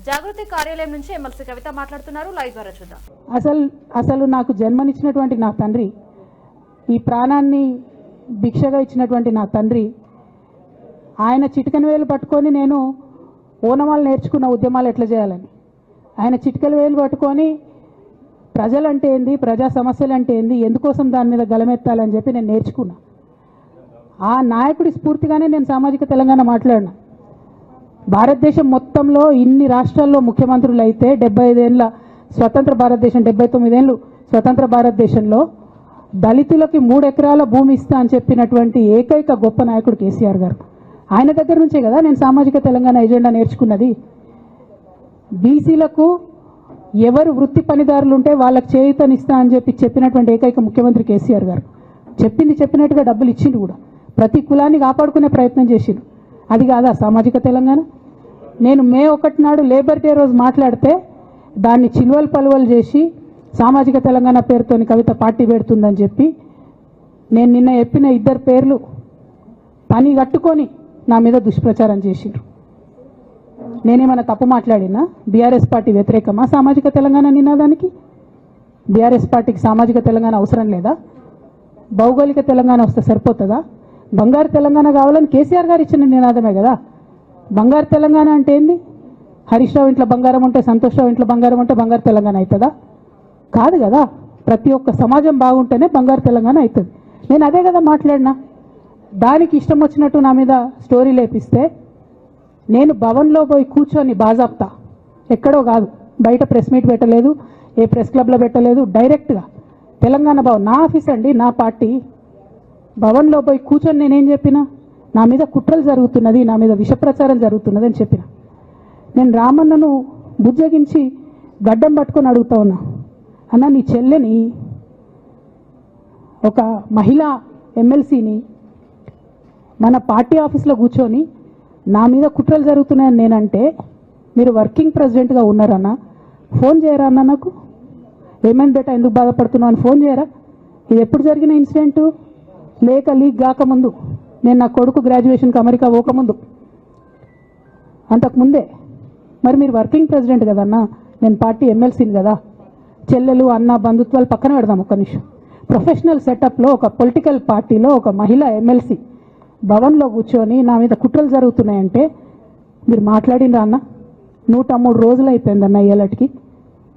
జాగృతి కార్యాలయం నుంచి ఎమ్మెల్సీ కవిత మాట్లాడుతున్నారు. లైవ్ ద్వారా చూద్దాం. అసలు నాకు జన్మనిచ్చినటువంటి నా తండ్రి, ఈ ప్రాణాన్ని భిక్షగా ఇచ్చినటువంటి నా తండ్రి, ఆయన చిటికెన వేలు పట్టుకొని నేను ఓనమాలు నేర్చుకున్న ఉద్యమాలు ఎట్లా చేయాలని, ఆయన చిటికెల వేలు పట్టుకొని ప్రజలంటే ఏంది, ప్రజా సమస్యలు అంటే ఏంది, ఎందుకోసం దాని మీద గలమెత్తాలని చెప్పి నేను నేర్చుకున్నా. ఆ నాయకుడి స్ఫూర్తిగానే నేను సామాజిక తెలంగాణ మాట్లాడినా. భారతదేశం మొత్తంలో ఇన్ని రాష్ట్రాల్లో ముఖ్యమంత్రులు అయితే 75 ఏళ్ళ స్వతంత్ర భారతదేశం, 79 ఏళ్ళు స్వతంత్ర భారతదేశంలో దళితులకి 3 ఎకరాల భూమి ఇస్తా అని చెప్పినటువంటి ఏకైక గొప్ప నాయకుడు కేసీఆర్ గారు. ఆయన దగ్గర నుంచే కదా నేను సామాజిక తెలంగాణ ఎజెండా నేర్చుకున్నది. బీసీలకు ఎవరు వృత్తి పనిదారులు ఉంటే వాళ్ళకి చేయూతనిస్తా అని చెప్పినటువంటి ఏకైక ముఖ్యమంత్రి కేసీఆర్ గారు. చెప్పినట్టుగా డబ్బులు ఇచ్చిండు కూడా. ప్రతి కులాన్ని కాపాడుకునే ప్రయత్నం చేసిండు. అది కాదా సామాజిక తెలంగాణ? నేను మే 1 నాడు లేబర్ డే రోజు మాట్లాడితే దాన్ని చిల్వలు పలువలు చేసి సామాజిక తెలంగాణ పేరుతోని కవిత పార్టీ పెడుతుందని చెప్పి నేను నిన్న చెప్పిన 2 పేర్లు పని కట్టుకొని నా మీద దుష్ప్రచారం చేసిండ్రు. నేనేమైనా తప్పు మాట్లాడినా? బీఆర్ఎస్ పార్టీ వ్యతిరేకమా సామాజిక తెలంగాణ నినాదానికి? బీఆర్ఎస్ పార్టీకి సామాజిక తెలంగాణ అవసరం లేదా? భౌగోళిక తెలంగాణ వస్తే సరిపోతుందా? బంగారు తెలంగాణ కావాలని కేసీఆర్ గారు ఇచ్చిన నినాదమే కదా. బంగారు తెలంగాణ అంటే ఏంది? హరీష్ రావు ఇంట్లో బంగారం ఉంటే, సంతోష్ రావు ఇంట్లో బంగారం ఉంటే బంగారు తెలంగాణ అవుతుందా? కాదు కదా. ప్రతి ఒక్క సమాజం బాగుంటేనే బంగారు తెలంగాణ అవుతుంది. నేను అదే కదా మాట్లాడినా. దానికి ఇష్టం వచ్చినట్టు నా మీద స్టోరీ లేపిస్తే నేను భవన్లో పోయి కూర్చొని బాజాప్తా, ఎక్కడో కాదు, బయట ప్రెస్ మీట్ పెట్టలేదు, ఏ ప్రెస్ క్లబ్లో పెట్టలేదు, డైరెక్ట్గా తెలంగాణ భవన్, నా ఆఫీస్ అండి, నా పార్టీ భవన్లో పోయి కూర్చొని నేనేం చెప్పినా, నా మీద కుట్రలు జరుగుతున్నది, నా మీద విషప్రచారం జరుగుతున్నది అని చెప్పిన. నేను రామన్నను బుజ్జగించి గడ్డం పట్టుకొని అడుగుతా ఉన్నా, అన్న నీ చెల్లెని, ఒక మహిళా ఎమ్మెల్సీని మన పార్టీ ఆఫీస్లో కూర్చొని నా మీద కుట్రలు జరుగుతున్నాయని నేనంటే మీరు వర్కింగ్ ప్రెసిడెంట్గా ఉన్నారన్నా, ఫోన్ చేయరా అన్న నాకు? ఏమైంది బేటా, ఎందుకు బాధపడుతున్నావు అని ఫోన్ చేయరా? ఇది ఎప్పుడు జరిగిన ఇన్సిడెంటు? లేక లీక్ కాకముందు, నేను నా కొడుకు గ్రాడ్యుయేషన్కి అమెరికా పోకముందు, అంతకుముందే. మరి మీరు వర్కింగ్ ప్రెసిడెంట్ కదన్నా, నేను పార్టీ ఎమ్మెల్సీని కదా. చెల్లెలు అన్న బంధుత్వాలు పక్కన పెడదాం ఒక్క నిమిషం. ప్రొఫెషనల్ సెటప్లో ఒక పొలిటికల్ పార్టీలో ఒక మహిళా ఎమ్మెల్సీ భవన్లో కూర్చొని నా మీద కుట్రలు జరుగుతున్నాయంటే మీరు మాట్లాడినరా అన్న? 103 రోజులు అయిపోయిందన్న ఇయ్యాలటికి,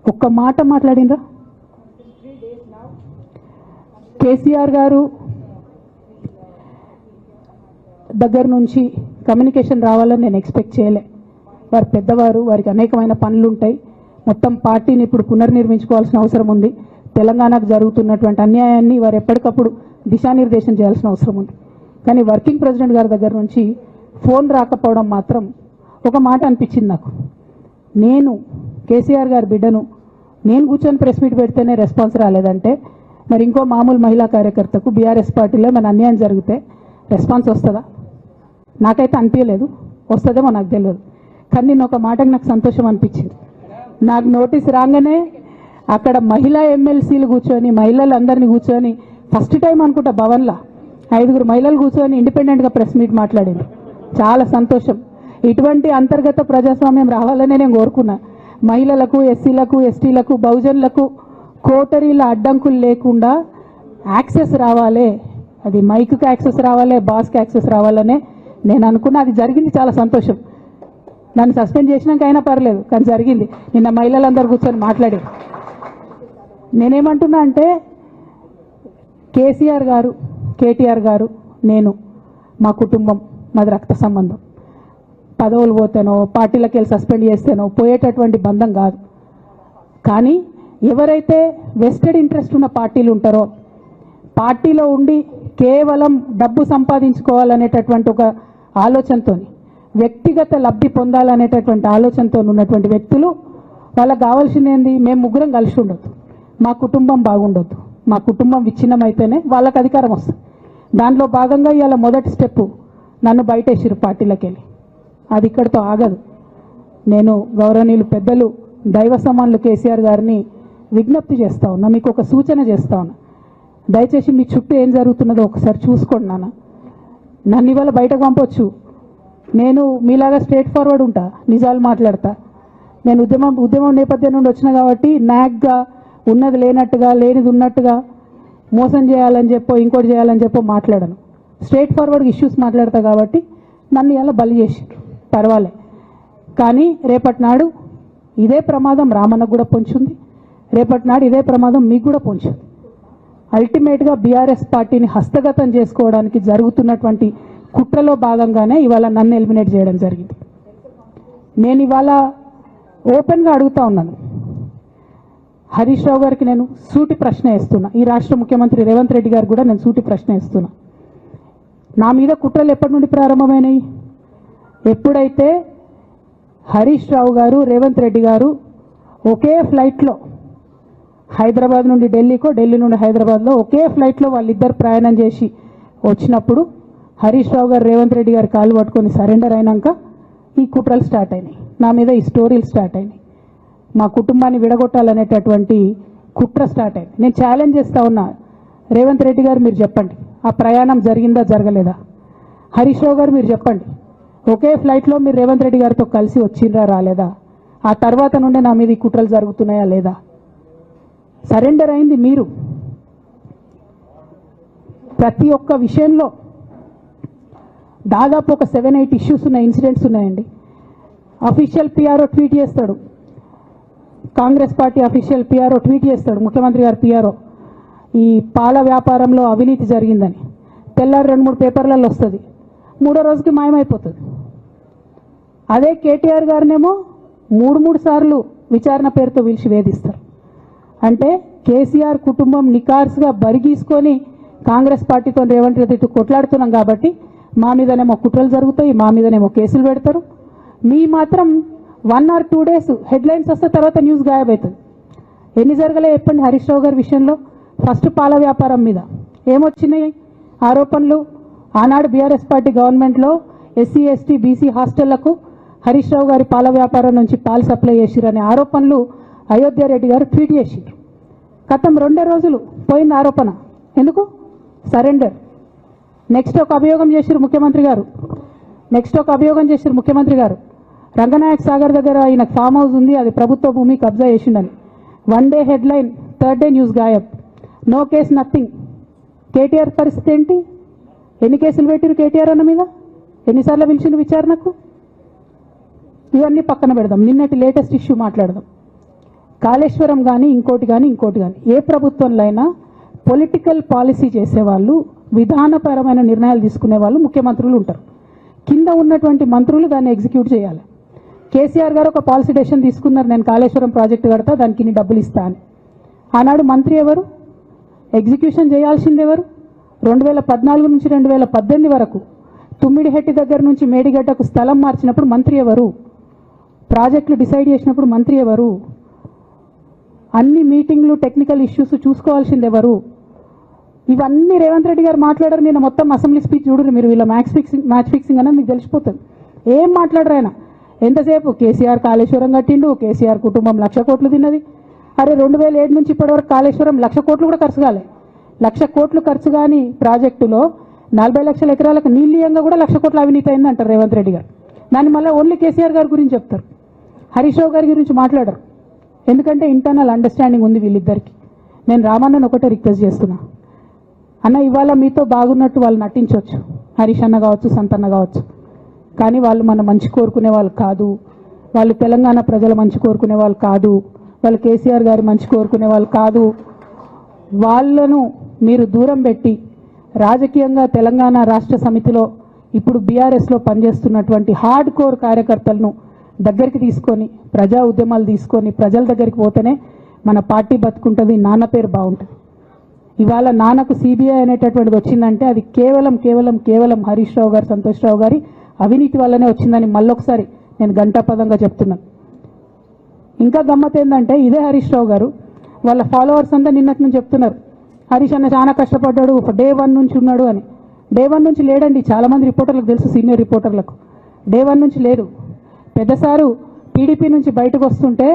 ఒక్క మాట మాట్లాడినరా? కేసీఆర్ గారు దగ్గర నుంచి కమ్యూనికేషన్ రావాలని నేను ఎక్స్పెక్ట్ చేయలే. వారు పెద్దవారు, వారికి అనేకమైన పనులు ఉంటాయి. మొత్తం పార్టీని ఇప్పుడు పునర్నిర్మించుకోవాల్సిన అవసరం ఉంది. తెలంగాణకు జరుగుతున్నటువంటి అన్యాయాన్ని వారు ఎప్పటికప్పుడు దిశానిర్దేశం చేయాల్సిన అవసరం ఉంది. కానీ వర్కింగ్ ప్రెసిడెంట్ గారి దగ్గర నుంచి ఫోన్ రాకపోవడం మాత్రం ఒక మాట అనిపించింది నాకు. నేను కేసీఆర్ గారి బిడ్డను, నేను కూర్చొని ప్రెస్ మీట్ పెడితేనే రెస్పాన్స్ రాలేదంటే మరి ఇంకో మామూలు మహిళా కార్యకర్తకు బీఆర్ఎస్ పార్టీలో మన అన్యాయం జరిగితే రెస్పాన్స్ వస్తుందా? నాకైతే అనిపించలేదు. వస్తుందేమో నాకు తెలియదు. కానీ నేను ఒక మాటకు నాకు సంతోషం అనిపించింది. నాకు నోటీస్ రాగానే అక్కడ మహిళా ఎమ్మెల్సీలు కూర్చొని, మహిళలందరినీ కూర్చొని, ఫస్ట్ టైం అనుకుంటా భవన్లో 5 మహిళలు కూర్చొని ఇండిపెండెంట్గా ప్రెస్ మీట్ మాట్లాడింది. చాలా సంతోషం. ఇటువంటి అంతర్గత ప్రజాస్వామ్యం రావాలనే నేను కోరుకున్నా. మహిళలకు, ఎస్సీలకు, ఎస్టీలకు, బహుజనులకు కోటరీల అడ్డంకులు లేకుండా యాక్సెస్ రావాలి. అది మైక్కి యాక్సెస్ రావాలి, బాస్కి యాక్సెస్ రావాలనే నేను అనుకున్నా. అది జరిగింది, చాలా సంతోషం. నన్ను సస్పెండ్ చేసినాక అయినా పర్లేదు, కానీ జరిగింది. నిన్న మహిళలందరూ కూర్చొని మాట్లాడారు. నేనేమంటున్నా అంటే కేసీఆర్ గారు, కేటీఆర్ గారు, నేను, మా కుటుంబం, మాది రక్త సంబంధం. పదవులు పోతేనో, పార్టీలకు వెళ్ళి సస్పెండ్ చేస్తేనో పోయేటటువంటి బంధం కాదు. కానీ ఎవరైతే వెస్టెడ్ ఇంట్రెస్ట్ ఉన్న పార్టీలు ఉంటారో, పార్టీలో ఉండి కేవలం డబ్బు సంపాదించుకోవాలనేటటువంటి ఒక ఆలోచనతో, వ్యక్తిగత లబ్ధి పొందాలనేటటువంటి ఆలోచనతో ఉన్నటువంటి వ్యక్తులు, వాళ్ళకి కావాల్సింది ఏంది? మేము ముగ్గురం కలిసి ఉండొద్దు, మా కుటుంబం బాగుండొద్దు, మా కుటుంబం విచ్ఛిన్నమైతేనే వాళ్ళకి అధికారం వస్తుంది. దాంట్లో భాగంగా ఇవాళ మొదటి స్టెప్పు నన్ను బయటేసిరు పార్టీలకు వెళ్ళి. అది ఇక్కడితో ఆగదు. నేను గౌరవనీయులు పెద్దలు దైవ సమానులు కేసీఆర్ గారిని విజ్ఞప్తి చేస్తా ఉన్నా, మీకు ఒక సూచన చేస్తా ఉన్నా. దయచేసి మీ చుట్టూ ఏం జరుగుతున్నదో ఒకసారి చూసుకోండి నాన్న. నన్ను ఇవాళ బయటకు పంపొచ్చు, నేను మీలాగా స్ట్రేట్ ఫార్వర్డ్ ఉంటా, నిజాలు మాట్లాడతా. నేను ఉద్యమం నేపథ్యం నుండి వచ్చిన కాబట్టి నాగ్గా ఉన్నది లేనట్టుగా లేనిది ఉన్నట్టుగా మోసం చేయాలని చెప్పో ఇంకోటి చేయాలని చెప్పో మాట్లాడను. స్ట్రైట్ ఫార్వర్డ్గా ఇష్యూస్ మాట్లాడతా కాబట్టి నన్ను ఇలా బలి చేసిండ్రు, పర్వాలే. కానీ రేపటి నాడు ఇదే ప్రమాదం రామన్నకు కూడా పొంచుంది, రేపటి నాడు ఇదే ప్రమాదం మీకు కూడా పొంచుంది. అల్టిమేట్గా బీఆర్ఎస్ పార్టీని హస్తగతం చేసుకోవడానికి జరుగుతున్నటువంటి కుట్రలో భాగంగానే ఇవాళ నన్ను ఎలిమినేట్ చేయడం జరిగింది. నేను ఇవాళ ఓపెన్గా అడుగుతా ఉన్నాను, హరీష్ రావు గారికి నేను సూటి ప్రశ్న వేస్తున్నా, ఈ రాష్ట్ర ముఖ్యమంత్రి రేవంత్ రెడ్డి గారు కూడా నేను సూటి ప్రశ్న వేస్తున్నా. నా మీద కుట్రలు ఎప్పటి నుండి ప్రారంభమైనాయి? ఎప్పుడైతే హరీష్ రావు గారు రేవంత్ రెడ్డి గారు ఒకే ఫ్లైట్లో హైదరాబాద్ నుండి ఢిల్లీకో, ఢిల్లీ నుండి హైదరాబాద్లో ఒకే ఫ్లైట్లో వాళ్ళిద్దరు ప్రయాణం చేసి వచ్చినప్పుడు హరీష్ రావు గారు రేవంత్ రెడ్డి గారు కాలు పట్టుకొని సరెండర్ అయినాక ఈ కుట్రలు స్టార్ట్ అయినాయి, నా మీద ఈ స్టోరీలు స్టార్ట్ అయినాయి, మా కుటుంబాన్ని విడగొట్టాలనేటటువంటి కుట్ర స్టార్ట్ అయింది. నేను ఛాలెంజ్ చేస్తా ఉన్నా, రేవంత్ రెడ్డి గారు మీరు చెప్పండి, ఆ ప్రయాణం జరిగిందా జరగలేదా? హరీష్ రావు గారు మీరు చెప్పండి, ఒకే ఫ్లైట్లో మీరు రేవంత్ రెడ్డి గారితో కలిసి వచ్చిండ్రా రాలేదా? ఆ తర్వాత నుండే నా మీద ఈ కుట్రలు జరుగుతున్నాయా లేదా? సరెండర్ అయింది మీరు. ప్రతి ఒక్క విషయంలో దాదాపు ఒక 7-8 ఇష్యూస్ ఉన్నాయి, ఇన్సిడెంట్స్ ఉన్నాయండి. అఫీషియల్ పిఆర్ఓ ట్వీట్ చేస్తాడు, Congress party official PRO tweet చేస్తాడు, ముఖ్యమంత్రి గారు పిఆర్ఓ, ఈ పాల వ్యాపారంలో అవినీతి జరిగిందని. తెల్లారి 2-3 పేపర్లలో వస్తుంది, 3వ రోజుకి మాయమైపోతుంది. అదే కేటీఆర్ గారినేమో 3 సార్లు విచారణ పేరుతో పిలిచి వేధిస్తారు. అంటే కేసీఆర్ కుటుంబం నికార్స్గా బరిగీసుకొని కాంగ్రెస్ పార్టీతో రేవంత్ రెడ్డితో కొట్లాడుతున్నాం కాబట్టి మా మీదనేమో కుట్రలు జరుగుతాయి, మా మీదనేమో కేసులు పెడతారు. మీ మాత్రం 1 or 2 days హెడ్లైన్స్ వస్తే తర్వాత న్యూస్ గాయబవుతుంది. ఎన్ని జరగలే చెప్పండి హరీష్ రావు గారి విషయంలో? ఫస్ట్ పాల వ్యాపారం మీద ఏమొచ్చినాయి ఆరోపణలు? ఆనాడు బీఆర్ఎస్ పార్టీ గవర్నమెంట్లో SC ST BC హాస్టళ్లకు Harish Rao గారి పాల వ్యాపారం నుంచి పాలు సప్లై చేసిరనే ఆరోపణలు అయోధ్య రెడ్డి గారు ట్వీట్ చేసిరు. గతం 2 రోజులు పోయింది ఆరోపణ, ఎందుకు? సరెండర్. నెక్స్ట్ ఒక అభియోగం చేసిరు ముఖ్యమంత్రి గారు, రంగనాయక్ సాగర్ దగ్గర ఈయన ఫామ్ హౌస్ ఉంది, అది ప్రభుత్వ భూమి, కబ్జా చేసిండని. 1 day headline, 3rd day news గాయబ్, నో కేసు నథింగ్. కేటీఆర్ పరిస్థితి ఏంటి? ఎన్ని కేసులు పెట్టిరు కేటీఆర్ అన్న మీద? ఎన్నిసార్లు పిలిచిండు విచారణకు? ఇవన్నీ పక్కన పెడదాం, నిన్నటి లేటెస్ట్ ఇష్యూ మాట్లాడదాం. కాళేశ్వరం కానీ ఇంకోటి కానీ ఏ ప్రభుత్వంలో అయినా పొలిటికల్ పాలసీ చేసేవాళ్ళు, విధానపరమైన నిర్ణయాలు తీసుకునే వాళ్ళు ముఖ్యమంత్రులు ఉంటారు. కింద ఉన్నటువంటి మంత్రులు దాన్ని ఎగ్జిక్యూట్ చేయాలి. కేసీఆర్ గారు ఒక పాలసీ డెసిషన్ తీసుకున్నారు, నేను కాళేశ్వరం ప్రాజెక్టు కడతా, దానికి ఇన్ని డబ్బులు ఇస్తా అని. ఆనాడు మంత్రి ఎవరు? ఎగ్జిక్యూషన్ చేయాల్సింది ఎవరు? 2014 నుంచి 2018 వరకు తుమ్మిడిహెట్టి దగ్గర నుంచి మేడిగడ్డకు స్థలం మార్చినప్పుడు మంత్రి ఎవరు? ప్రాజెక్టులు డిసైడ్ చేసినప్పుడు మంత్రి ఎవరు? అన్ని మీటింగ్లు టెక్నికల్ ఇష్యూస్ చూసుకోవాల్సింది ఎవరు? ఇవన్నీ రేవంత్ రెడ్డి గారు మాట్లాడారు. నేను మొత్తం అసెంబ్లీ స్పీచ్ చూడరు మీరు, వీళ్ళ మ్యాచ్ ఫిక్సింగ్ అనేది మీకు తెలిసిపోతుంది. ఏం మాట్లాడరు ఆయన. ఎంతసేపు కేసీఆర్ కాళేశ్వరం కట్టిండు, కేసీఆర్ కుటుంబం 1,00,000 కోట్లు తిన్నది. అరే 2007 నుంచి ఇప్పటివరకు కాళేశ్వరం 1,00,000 కోట్లు కూడా ఖర్చు కాలే. 1,00,000 కోట్లు ఖర్చు కాని ప్రాజెక్టులో 40 లక్షల ఎకరాలకు నీళ్ళీయంగా కూడా 1,00,000 కోట్ల అవినీతి అయింది అంటారు రేవంత్ రెడ్డి గారు. దాన్ని మళ్ళీ ఓన్లీ కేసీఆర్ గారి గురించి చెప్తారు, హరీష్ రావు గారి గురించి మాట్లాడరు. ఎందుకంటే ఇంటర్నల్ అండర్స్టాండింగ్ ఉంది వీళ్ళిద్దరికి. నేను రామన్నను ఒకటే రిక్వెస్ట్ చేస్తున్నా, అన్న ఇవాళ మీతో బాగున్నట్టు వాళ్ళు నటించవచ్చు, హరీష్ అన్న కావచ్చు, సంతన్న కావచ్చు, కానీ వాళ్ళు మన మంచి కోరుకునే వాళ్ళు కాదు, వాళ్ళు తెలంగాణ ప్రజల మంచి కోరుకునే వాళ్ళు కాదు, వాళ్ళు కేసీఆర్ గారి మంచి కోరుకునే వాళ్ళు కాదు. వాళ్ళను మీరు దూరం పెట్టి రాజకీయంగా తెలంగాణ రాష్ట్ర సమితిలో ఇప్పుడు బీఆర్ఎస్లో పనిచేస్తున్నటువంటి హార్డ్ కోర్ కార్యకర్తలను దగ్గరికి తీసుకొని ప్రజా ఉద్యమాలు తీసుకొని ప్రజల దగ్గరికి పోతేనే మన పార్టీ బతుకుంటుంది, నాన్న పేరు బాగుంటుంది. ఇవాళ నాన్నకు సిబిఐ అనేటటువంటిది వచ్చిందంటే అది కేవలం హరీష్ రావు గారు, సంతోష్ రావు గారి అవినీతి వల్లనే వచ్చిందని మళ్ళొకసారి నేను గంటాపదంగా చెప్తున్నాను. ఇంకా గమ్మత్ ఏంటంటే ఇదే హరీష్ రావు గారు వాళ్ళ ఫాలోవర్స్ అంతా నిన్నటి నుంచి చెప్తున్నారు, హరీష్ అన్న చాలా కష్టపడ్డాడు, డే 1 నుంచి ఉన్నాడు అని. డే 1 నుంచి లేడండి, చాలామంది రిపోర్టర్లకు తెలుసు, సీనియర్ రిపోర్టర్లకు. డే 1 నుంచి లేడు. పెద్దసారు టీడీపీ నుంచి బయటకు వస్తుంటే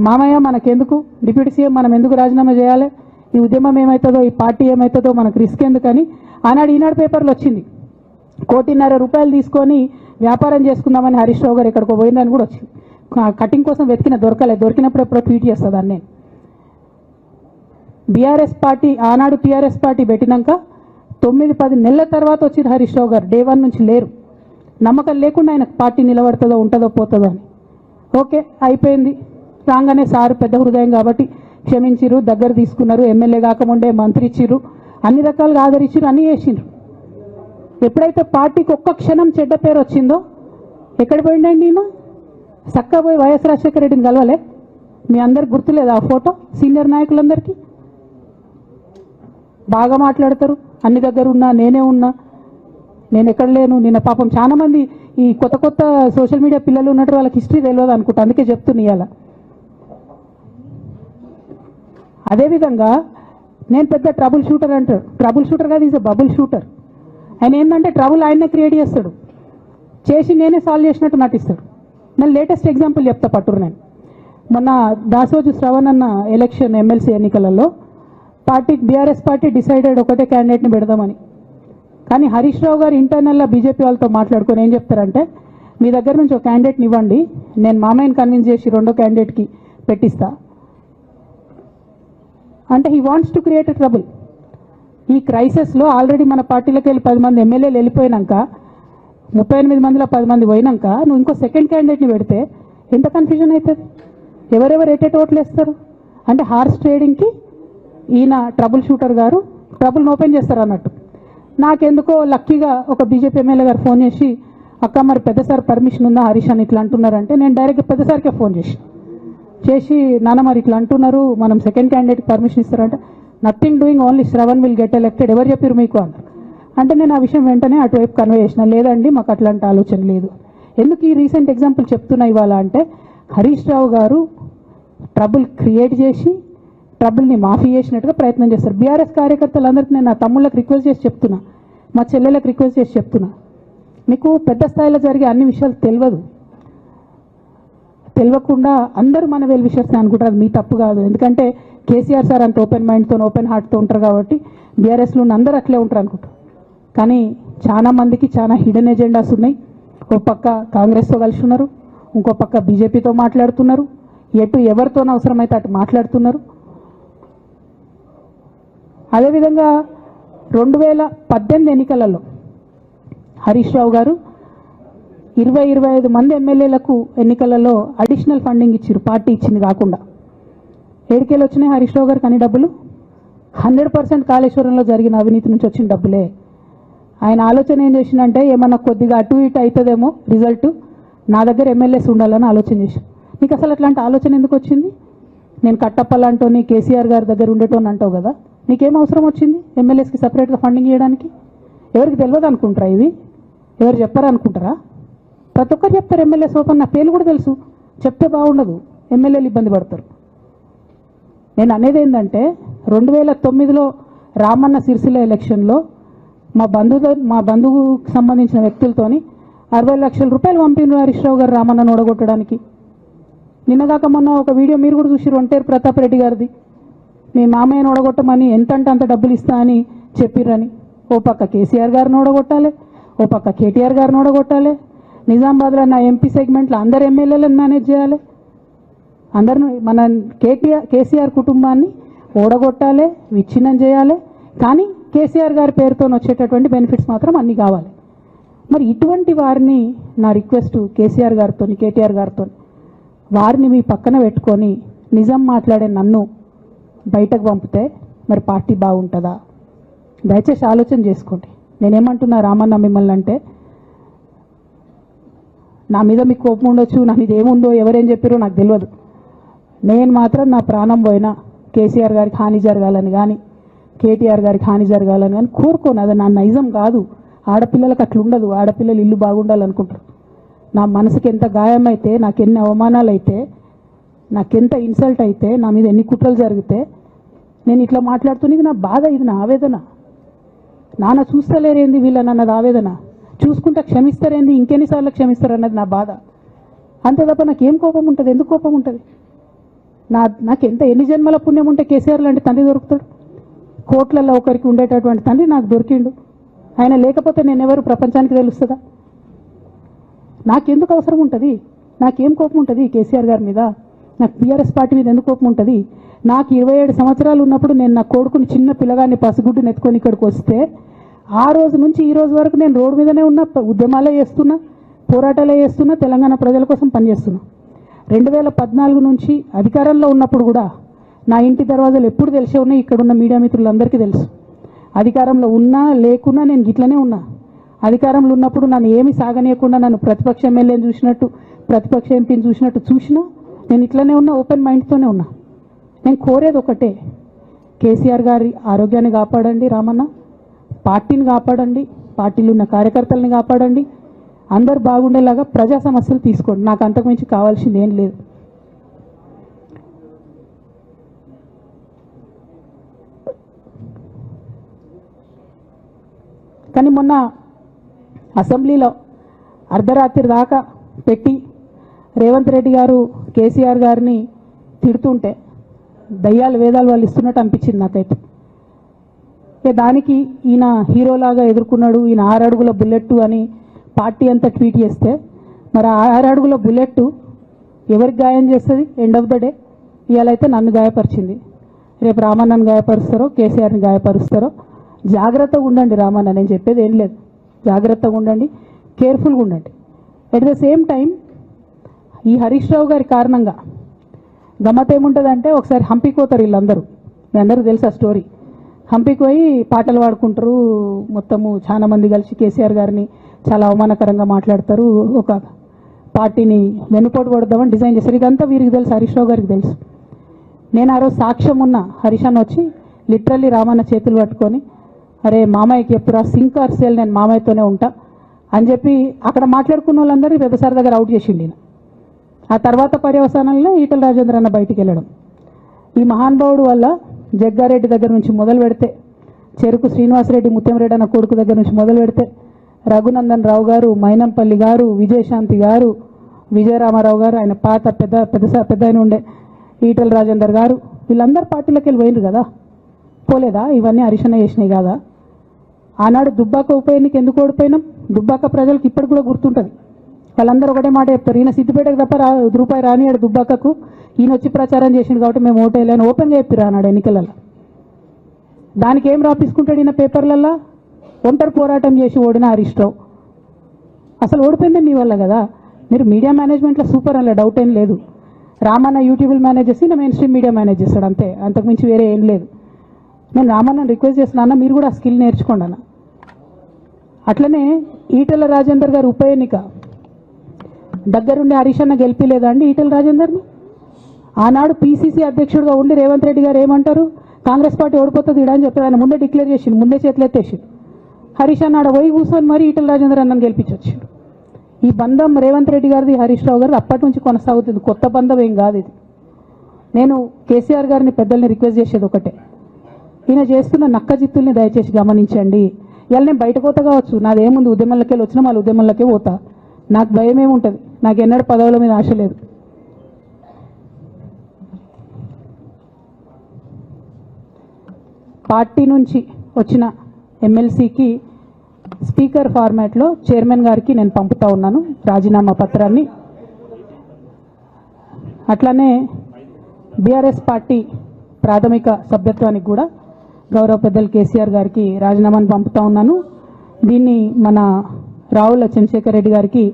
మామయ్య మనకెందుకు, డిప్యూటీ సీఎం మనం ఎందుకు రాజీనామా చేయాలి, ఈ ఉద్యమం ఏమవుతుందో, ఈ పార్టీ ఏమవుతుందో మనకు రిస్క్ ఎందుకని ఆనాడు ఈనాడు పేపర్లు వచ్చింది. 1,50,00,000 రూపాయలు తీసుకొని వ్యాపారం చేసుకుందామని హరీష్ రావు గారు ఎక్కడికో పోయిందని కూడా వచ్చింది. కటింగ్ కోసం వెతికిన దొరికినప్పుడు ఎప్పుడో ట్వీట్ చేస్తుందని నేను. బీఆర్ఎస్ పార్టీ ఆనాడు టీఆర్ఎస్ పార్టీ పెట్టినాక 9-10 నెలల తర్వాత వచ్చిన హరీష్ రావు గారు డే 1 నుంచి లేరు. నమ్మకం లేకుండా ఆయన పార్టీ నిలబడుతుందో ఉంటుందో పోతుందో అని. ఓకే అయిపోయింది. రాగానే సార్ పెద్ద హృదయం కాబట్టి క్షమించిరు, దగ్గర తీసుకున్నారు, ఎమ్మెల్యే కాకముందే మంత్రి ఇచ్చిర్రు, అన్ని రకాలుగా ఆదరించిరు, అన్నీ చేసిండ్రు. ఎప్పుడైతే పార్టీకి ఒక్క క్షణం చెడ్డ పేరు వచ్చిందో ఎక్కడ పోయిండండి ఈయన? చక్కా పోయి వైఎస్ రాజశేఖర రెడ్డిని కలవలే? మీ అందరికి గుర్తులేదు ఆ ఫోటో? సీనియర్ నాయకులందరికీ బాగా మాట్లాడతారు, అన్ని దగ్గర ఉన్నా, నేనే ఉన్నా, నేను ఎక్కడ లేను. నిన్న పాపం చాలా మంది ఈ కొత్త సోషల్ మీడియా పిల్లలు ఉన్నట్టు వాళ్ళకి హిస్టరీ తెలియదు అనుకుంటా, అందుకే చెప్తున్నా ఇవాళ. అదేవిధంగా నేను పెద్ద ట్రబుల్ షూటర్ అంటారు. ట్రబుల్ షూటర్ కాదు, ఈజ్ అ బబుల్ షూటర్. ఆయన ఏంటంటే ట్రబుల్ ఆయనే క్రియేట్ చేస్తాడు, చేసి నేనే సాల్వ్ చేసినట్టు నటిస్తాడు. నేను లేటెస్ట్ ఎగ్జాంపుల్ చెప్తా పట్టురు. నేను మొన్న దాసోజు శ్రవణ్ అన్న ఎలక్షన్ ఎమ్మెల్సీ ఎన్నికలలో బీఆర్ఎస్ పార్టీ డిసైడెడ్ ఒకటే క్యాండిడేట్ని పెడదామని. కానీ హరీష్ రావు గారు ఇంటర్నల్గా బీజేపీ వాళ్ళతో మాట్లాడుకొని ఏం చెప్తారంటే, మీ దగ్గర నుంచి ఒక క్యాండిడేట్ని ఇవ్వండి, నేను మామయ్యని కన్విన్స్ చేసి రెండో క్యాండిడేట్కి పెట్టిస్తా అంటే he wants to create a trouble. ఈ క్రైసిస్లో ఆల్రెడీ మన పార్టీలోకి వెళ్ళి 10 మంది ఎమ్మెల్యేలు వెళ్ళిపోయినాక, 38 మందిలో 10 మంది పోయినాక నువ్వు ఇంకో సెకండ్ క్యాండిడేట్ని పెడితే ఎంత కన్ఫ్యూజన్ అవుతుంది? ఎవరెవరు ఎటెట్ ఓట్లు వేస్తారు? అంటే హార్స్ ట్రేడింగ్కి ఈయన ట్రబుల్ షూటర్ గారు ట్రబుల్ని ఓపెన్ చేస్తారు అన్నట్టు. నాకెందుకో లక్కీగా ఒక బీజేపీ ఎమ్మెల్యే గారు ఫోన్ చేసి, అక్క మరి పెద్ద సార్ పర్మిషన్ ఉందా హరీష్ అని ఇట్లా అంటున్నారంటే, నేను డైరెక్ట్గా పెద్ద సార్కే ఫోన్ చేసి నాన్న మరి ఇట్లా అంటున్నారు, మనం సెకండ్ క్యాండిడేట్కి పర్మిషన్ ఇస్తారంటే, nothing doing, only Shravan will get elected, ఎవరు చెప్పారు మీకు అన్నారు. అంటే నేను ఆ విషయం వెంటనే అటువైపు కన్వే చేసిన, లేదండి మాకు అట్లాంటి ఆలోచన లేదు. ఎందుకు ఈ రీసెంట్ ఎగ్జాంపుల్ చెప్తున్నా ఇవాళ అంటే, హరీష్ రావు గారు ట్రబుల్ క్రియేట్ చేసి ట్రబుల్ని మాఫీ చేసినట్టుగా ప్రయత్నం చేస్తారు. బీఆర్ఎస్ కార్యకర్తలందరికీ నేను నా తమ్ముళ్ళకి రిక్వెస్ట్ చేసి చెప్తున్నా, మా చెల్లెలకు రిక్వెస్ట్ చేసి చెప్తున్నా, మీకు పెద్ద స్థాయిలో జరిగే అన్ని విషయాలు తెలియకుండా అందరూ మన వెల్ విషయర్స్ అనుకుంటారు. అది మీ తప్పు కాదు, ఎందుకంటే కేసీఆర్ సార్ అంత ఓపెన్ మైండ్తో ఓపెన్ హార్ట్తో ఉంటారు కాబట్టి బీఆర్ఎస్లో ఉన్న అందరూ అట్లే ఉంటారు అనుకుంటారు. కానీ చాలా మందికి చాలా హిడెన్ ఎజెండాస్ ఉన్నాయి. ఒక పక్క కాంగ్రెస్తో కలిసి ఉన్నారు, ఇంకో పక్క బీజేపీతో మాట్లాడుతున్నారు, ఎవరితో అవసరమైతే అటు మాట్లాడుతున్నారు. అదేవిధంగా 2018 ఎన్నికలలో హరీష్ రావు గారు 20-25 మంది ఎమ్మెల్యేలకు ఎన్నికలలో అడిషనల్ ఫండింగ్ ఇచ్చారు, పార్టీ ఇచ్చింది కాకుండా. ఏడికేలు వచ్చినాయి హరీష్ రావు గారికి అన్ని డబ్బులు? 100% కాళేశ్వరంలో జరిగిన అవినీతి నుంచి వచ్చిన డబ్బులే. ఆయన ఆలోచన ఏం చేసిందంటే, ఏమన్నా కొద్దిగా అటు ఇటు అవుతుందేమో రిజల్ట్, నా దగ్గర ఎమ్మెల్యేస్ ఉండాలని ఆలోచన చేశాను. నీకు అసలు అట్లాంటి ఆలోచన ఎందుకు వచ్చింది? నేను కట్టప్పలాంటోని కేసీఆర్ గారి దగ్గర ఉండేటోని అంటావు కదా, నీకేం అవసరం వచ్చింది ఎమ్మెల్యేస్కి సపరేట్గా ఫండింగ్ చేయడానికి? ఎవరికి తెలియదు అనుకుంటారా? ఇది ఎవరు చెప్పారు అనుకుంటారా? ప్రతి ఒక్కరు చెప్తారు ఎమ్మెల్యేస్ ఓపెన్, నా పేర్లు కూడా తెలుసు, చెప్తే బాగుండదు, ఎమ్మెల్యేలు ఇబ్బంది పడతారు. నేను అనేది ఏంటంటే, 2009లో రామన్న సిరిసిల్ల ఎలక్షన్లో మా బంధువుకు సంబంధించిన వ్యక్తులతోని 60 లక్షల రూపాయలు పంపిన హరీష్ రావు గారు రామన్నను ఓడగొట్టడానికి. నిన్నగాక మొన్న ఒక వీడియో మీరు కూడా చూసిరు, ఒంటేరు ప్రతాప్ రెడ్డి గారిది. మీ మామయ్యను ఓడగొట్టమని ఎంతంటే అంత డబ్బులు ఇస్తా అని చెప్పిర్రని. ఓ పక్క కేసీఆర్ గారిని ఓడగొట్టాలి, ఓ పక్క కేటీఆర్ గారిని ఓడగొట్టాలి, నిజామాబాద్లో నా ఎంపీ సెగ్మెంట్లో అందరు ఎమ్మెల్యేలను మేనేజ్ చేయాలి, అందరిని మన కేసీఆర్ కుటుంబాన్ని ఓడగొట్టాలి, విచ్ఛిన్నం చేయాలి. కానీ కేసీఆర్ గారి పేరుతో వచ్చేటటువంటి బెనిఫిట్స్ మాత్రం అన్నీ కావాలి. మరి ఇటువంటి వారిని నా రిక్వెస్ట్ కేసీఆర్ గారితో కేటీఆర్ గారితో, వారిని మీ పక్కన పెట్టుకొని నిజం మాట్లాడే నన్ను బయటకు పంపితే మరి పార్టీ బాగుంటుందా? దయచేసి ఆలోచన చేసుకోండి. నేనేమంటున్నా రామన్న మిమ్మల్ని అంటే, నా మీద మీకు కోపం ఉండొచ్చు, నా మీద ఏముందో ఎవరేం చెప్పారో నాకు తెలియదు. నేను మాత్రం నా ప్రాణం పోయినా కేసీఆర్ గారికి హాని జరగాలని కానీ కేటీఆర్ గారికి హాని జరగాలని కానీ కోరుకోను. అది నా నైజం కాదు. ఆడపిల్లలకు అట్లుండదు, ఆడపిల్లలు ఇల్లు బాగుండాలనుకుంటారు. నా మనసుకి ఎంత గాయమైతే, నాకు ఎన్ని అవమానాలు అయితే, నాకెంత ఇన్సల్ట్ అయితే, నా మీద ఎన్ని కుట్రలు జరిగితే నేను ఇట్లా మాట్లాడుతున్నది నా బాధ, ఇది నా ఆవేదన. నాన్న చూస్తలేరేంది వీళ్ళని అన్నది ఆవేదన, చూసుకుంటే క్షమిస్తారేంది ఇంకెన్నిసార్లు క్షమిస్తారు అన్నది నా బాధ. అంతే తప్ప నాకేం కోపం ఉంటుంది? ఎందుకు కోపం ఉంటుంది? నాకెంత ఎన్ని జన్మల పుణ్యం ఉంటే కేసీఆర్ లాంటి తండ్రి దొరుకుతాడు? కోట్లలో ఒకరికి ఉండేటటువంటి తండ్రి నాకు దొరికిండు. ఆయన లేకపోతే నేను ఎవరు ప్రపంచానికి తెలుస్తుందా? నాకెందుకు అవసరం ఉంటుంది? నాకేం కోపం ఉంటుంది కేసీఆర్ గారి మీద? నాకు టీఆర్ఎస్ పార్టీ మీద ఎందుకు కోపం ఉంటుంది? నాకు 27 సంవత్సరాలు ఉన్నప్పుడు నేను నా కొడుకుని చిన్న పిల్లగాన్ని పసిగుడ్డుని ఎత్తుకొని ఇక్కడికి వస్తే ఆ రోజు నుంచి ఈ రోజు వరకు నేను రోడ్డు మీదనే ఉన్నా, ఉద్యమాలే చేస్తున్నా, పోరాటాలే చేస్తున్నా, తెలంగాణ ప్రజల కోసం పనిచేస్తున్నా. 2014 నుంచి అధికారంలో ఉన్నప్పుడు కూడా నా ఇంటి దర్వాజాలు ఎప్పుడు తెలిసే ఉన్నాయి. ఇక్కడున్న మీడియా మిత్రులందరికీ తెలుసు. అధికారంలో ఉన్నా లేకున్నా నేను గిట్లనే ఉన్నా. అధికారంలో ఉన్నప్పుడు నన్ను ఏమి సాగనీయకుండా నన్ను ప్రతిపక్ష ఎమ్మెల్యేని చూసినట్టు, ప్రతిపక్ష ఎంపీని చూసినట్టు చూసినా నేను ఇట్లనే ఉన్నా, ఓపెన్ మైండ్తోనే ఉన్నా. నేను కోరేది ఒకటే, కేసీఆర్ గారి ఆరోగ్యాన్ని కాపాడండి రామన్న, పార్టీని కాపాడండి, పార్టీలో ఉన్న కార్యకర్తల్ని కాపాడండి, అందరు బాగుండేలాగా ప్రజా సమస్యలు తీసుకోండి. నాకు అంతకుమించి కావాల్సింది ఏం లేదు. కానీ మొన్న అసెంబ్లీలో అర్ధరాత్రి దాకా పెట్టి రేవంత్ రెడ్డి గారు కేసీఆర్ గారిని తిడుతుంటే దయ్యాలు వేదాలు వాళ్ళు ఇస్తున్నట్టు అనిపించింది నాకైతే. దానికి ఈయన హీరోలాగా ఎదుర్కొన్నాడు, ఈయన 6 అడుగుల బుల్లెట్ అని పార్టీ అంతా ట్వీట్ చేస్తే, మరి 6 అడుగుల బుల్లెట్ ఎవరికి గాయం చేస్తుంది? ఎండ్ ఆఫ్ ద డే ఇవాళ అయితే నన్ను గాయపరిచింది, రేపు రామన్నను గాయపరుస్తారో కేసీఆర్ని గాయపరుస్తారో. జాగ్రత్తగా ఉండండి రామన్న, నేను చెప్పేది ఏం లేదు. జాగ్రత్తగా ఉండండి, కేర్ఫుల్గా ఉండండి. ఎట్ ద సేమ్ టైం ఈ హరీష్ రావు గారి కారణంగా గమ్మత్ ఏముంటుందంటే, ఒకసారి హంపీకి పోతారు వీళ్ళందరూ, మీ అందరికీ తెలుసు ఆ స్టోరీ. హంపీకి పోయి పాటలు పాడుకుంటారు, మొత్తము చాలా మంది కలిసి కేసీఆర్ గారిని చాలా అవమానకరంగా మాట్లాడతారు, ఒక పార్టీని వెన్నుపోటు పడదామని డిజైన్ చేస్తారు. ఇదంతా వీరికి తెలుసు, హరీష్ రావు గారికి తెలుసు. నేను ఆ రోజు సాక్ష్యం ఉన్న హరీష్ అన్న వచ్చి లిటరల్లీ రామన్న చేతులు పట్టుకొని, అరే మామయ్యకి ఎప్పుడు సింక్ ఆర్ సేల్, నేను మామయ్యతోనే ఉంటా అని చెప్పి అక్కడ మాట్లాడుకున్న వాళ్ళందరూ వెబసార్ దగ్గర అవుట్ చేసిండి. ఆ తర్వాత పర్యవసానంలో ఈటల రాజేంద్ర అన్న బయటికి వెళ్ళడం. ఈ మహానుభావుడు వల్ల జగ్గారెడ్డి దగ్గర నుంచి మొదలు పెడితే, చెరుకు శ్రీనివాసరెడ్డి ముత్యంరెడ్డి అన్న కొడుకు దగ్గర నుంచి మొదలు పెడితే, రఘునందన్ రావు గారు, మైనంపల్లి గారు, విజయశాంతి గారు, విజయరామారావు గారు, ఆయన పాత పెద్ద ఆయన ఉండే ఈటల రాజేందర్ గారు, వీళ్ళందరూ పార్టీలోకి వెళ్ళి పోయినారు కదా. పోలేదా? ఇవన్నీ హరిషణ చేసినాయి కాదా? ఆనాడు దుబ్బాక ఉప ఎన్నిక ఎందుకు ఓడిపోయినాం? దుబ్బాక ప్రజలకు ఇప్పటికి కూడా గుర్తుంటుంది. వాళ్ళందరూ ఒకటే మాట చెప్తారు, ఈయన సిద్దిపేటకు తప్ప రూపాయి రానియాడు దుబ్బాకకు, ఈయన వచ్చి ప్రచారం చేసిండు కాబట్టి మేము ఓటేయాలని ఓపెన్గా చెప్పారు ఆనాడు ఎన్నికలలో. దానికి ఏం రాపించుకుంటాడు ఈయన పేపర్లల్లో? ఒంటరి పోరాటం చేసి ఓడిన హరీష్ రావు. అసలు ఓడిపోయింది మీ వల్ల కదా. మీరు మీడియా మేనేజ్మెంట్లో సూపర్ అలా డౌట్ ఏం లేదు. రామన్న యూట్యూబ్లు మేనేజ్ చేసి ఈయన మెయిన్ స్ట్రీమ్ మీడియా మేనేజ్ చేస్తాడు, అంతే, అంతకుమించి వేరే ఏం లేదు. నేను రామన్నని రిక్వెస్ట్ చేస్తున్నా, మీరు కూడా ఆ స్కిల్ నేర్చుకోండి అన్న. అట్లనే ఈటల రాజేందర్ గారు ఉప ఎన్నిక దగ్గరుండి హరీష్ అన్న గెలిపిలేదా అండి ఈటల రాజేందర్ని? ఆనాడు పీసీసీ అధ్యక్షుడిగా ఉండి రేవంత్ రెడ్డి గారు ఏమంటారు, కాంగ్రెస్ పార్టీ ఓడిపోతుంది ఇడా అని చెప్పి ఆయన ముందే డిక్లేర్ చేసిండు, ముందే చేతులు ఎత్తేసిండు. హరీష్ అన్న ఆడ పోయి కూర్చొని మరి ఈటల రాజేందర్ అన్నని గెలిపించొచ్చిండు. ఈ బంధం రేవంత్ రెడ్డి గారిది హరీష్ రావు గారిది అప్పటి నుంచి కొనసాగుతుంది, కొత్త బంధం ఏం కాదు ఇది. నేను కేసీఆర్ గారిని పెద్దల్ని రిక్వెస్ట్ చేసేది ఒకటే, ఈయన చేస్తున్న నక్కజిత్తుల్ని దయచేసి గమనించండి. ఇవాళ నేను బయట పోతా కావచ్చు, నాదేముంది, ఉద్యమంలోకి వెళ్ళి వచ్చినా మళ్ళీ ఉద్యమంలోకే పోతా, నాకు భయం ఏముంటుంది, నాకు ఎన్నడూ పదవుల మీద ఆశ లేదు. పార్టీ నుంచి వచ్చిన ఎమ్మెల్సీకి స్పీకర్ ఫార్మాట్లో చైర్మన్ గారికి నేను పంపుతా ఉన్నాను రాజీనామా పత్రాన్ని. అట్లానే బీఆర్ఎస్ పార్టీ ప్రాథమిక సభ్యత్వానికి కూడా గౌరవ పెద్దలు కేసీఆర్ గారికి రాజీనామాను పంపుతా ఉన్నాను. దీన్ని మన రావుల చంద్రశేఖర్ రెడ్డి గారికి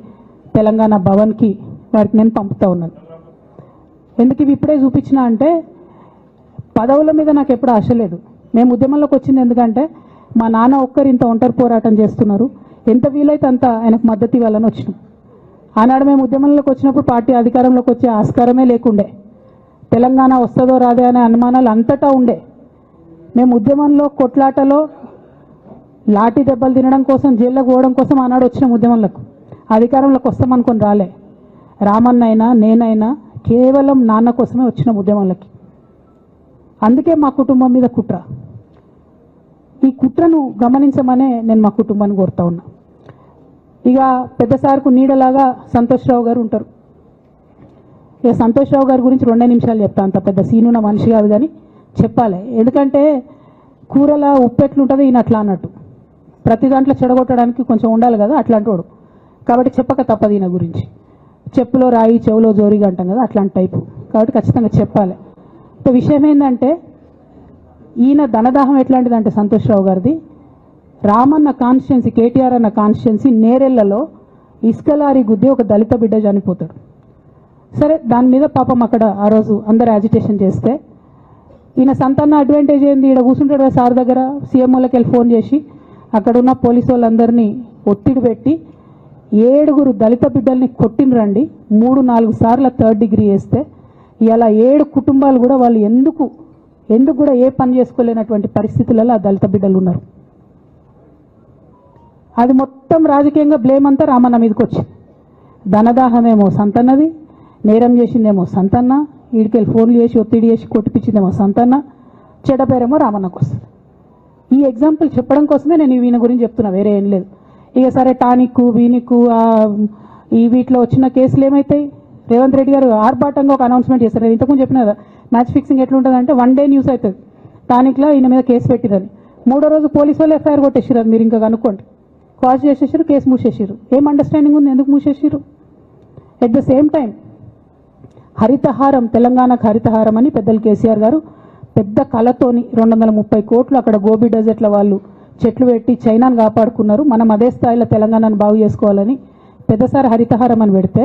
తెలంగాణ భవన్కి వారికి నేను పంపుతా ఉన్నాను. ఎందుకు ఇవి ఇప్పుడే చూపించినా అంటే, పదవుల మీద నాకు ఎప్పుడు ఆశ లేదు. మేము ఉద్యమంలోకి వచ్చింది ఎందుకంటే మా నాన్న ఒక్కరు ఇంత ఒంటరి పోరాటం చేస్తున్నారు, ఎంత వీలైతే అంత ఆయనకు మద్దతు ఇవ్వాలని వచ్చినాం. ఆనాడు మేము ఉద్యమంలోకి వచ్చినప్పుడు పార్టీ అధికారంలోకి వచ్చే ఆస్కారమే లేకుండే, తెలంగాణ వస్తుందో రాదే అనే అనుమానాలు అంతటా ఉండే. మేము ఉద్యమంలో కొట్లాటలో లాఠీ దెబ్బలు తినడం కోసం, జైల్లోకి పోవడం కోసం ఆనాడు వచ్చినాం ఉద్యమంలోకి. అధికారంలోకి వస్తామనుకొని రాలే. రామన్న అయినా నేనైనా కేవలం నాన్న కోసమే వచ్చినాం ఉద్యమంలోకి. అందుకే మా కుటుంబం మీద కుట్ర. ఈ కుట్రను గమనించమనే నేను మా కుటుంబాన్ని కోరుతా ఉన్నా. ఇక పెద్ద సార్కు నీడలాగా సంతోష్ రావు గారు ఉంటారు. ఇక సంతోష్ రావు గారి గురించి 2 నిమిషాలు చెప్తా, అంత పెద్ద సీనున్న మనిషి కాదు కానీ చెప్పాలి. ఎందుకంటే కూరల ఉప్పెట్లుంటుంది ఈయన అట్లా అన్నట్టు, ప్రతి దాంట్లో చెడగొట్టడానికి కొంచెం ఉండాలి కదా, అట్లాంటి వాడు. కాబట్టి చెప్పక తప్పదు ఈయన గురించి. చెప్పులో రాయి చెవులో జోరిగా అంటాం కదా, అట్లాంటి టైపు. కాబట్టి ఖచ్చితంగా చెప్పాలి. విషయం ఏంటంటే ఈయన ధనదాహం ఎట్లాంటిదంటే సంతోష్ రావు గారిది, రామన్న కాన్స్టిట్యున్సీ, కేటీఆర్ అన్న కాన్స్టిట్యున్సీ నేరెళ్లలో ఇసుకలారి గుద్ది ఒక దళిత బిడ్డ చనిపోతాడు. సరే, దాని మీద పాపం అక్కడ ఆ రోజు అందరు యాజిటేషన్ చేస్తే ఈయన సంతాన అడ్వాంటేజ్ ఏంది, ఇక్కడ కూర్చుంటాడు కదా సార్ దగ్గర, సీఎంఓలకి వెళ్ళి ఫోన్ చేసి అక్కడున్న పోలీసు వాళ్ళందరినీ ఒత్తిడి పెట్టి 7 దళిత బిడ్డల్ని కొట్టినరండి. 3-4 సార్లు 3rd డిగ్రీ వేస్తే ఇలా 7 కుటుంబాలు కూడా వాళ్ళు ఎందుకు కూడా ఏ పని చేసుకోలేనటువంటి పరిస్థితులలో ఆ దళిత బిడ్డలు ఉన్నారు. అది మొత్తం రాజకీయంగా బ్లేమ్ అంతా రామన్న మీదకి వచ్చింది. ధనదాహమేమో సంతన్నది, నేరం చేసిందేమో సంతన్న, వీడికెళ్ళి ఫోన్లు చేసి ఒత్తిడి చేసి కొట్టిపించిందేమో సంతన్న, చెడ్డ పేరేమో రామన్నకు వస్తుంది. ఈ ఎగ్జాంపుల్ చెప్పడం కోసమే నేను ఈయన గురించి చెప్తున్నా, వేరే ఏం లేదు. ఇక సరే టానిక్ వీనిక్ ఈ వీటిలో వచ్చిన కేసులు ఏమవుతాయి? రేవంత్ రెడ్డి గారు ఆర్భాటంగా ఒక అనౌన్స్మెంట్ చేస్తారు. నేను ఇంతకుముందు చెప్పిన కదా, మ్యాచ్ ఫిక్సింగ్ ఎట్లుంటుందంటే 1 డే న్యూస్ అవుతుంది, టానిక్లో ఈయన మీద కేసు పెట్టిరని, 3వ రోజు పోలీసు వాళ్ళు ఎఫ్ఐఆర్ కొట్టేసారు. మీరు ఇంకా కనుక్కోండి, కాజ్ చేసేసారు, కేసు మూసేసారు. ఏం అండర్స్టాండింగ్ ఉంది, ఎందుకు మూసేసారు? At the same time Harithaharam, తెలంగాణకు హరితహారం అని పెద్దలు కేసీఆర్ గారు పెద్ద కళతోని 230 కోట్లు అక్కడ గోబీ డెజర్ట్ల వాళ్ళు చెట్లు పెట్టి చైనాను కాపాడుకున్నారు. మనం అదే స్థాయిలో తెలంగాణను బాగు చేసుకోవాలని పెద్దసారి హరితహారం అని పెడితే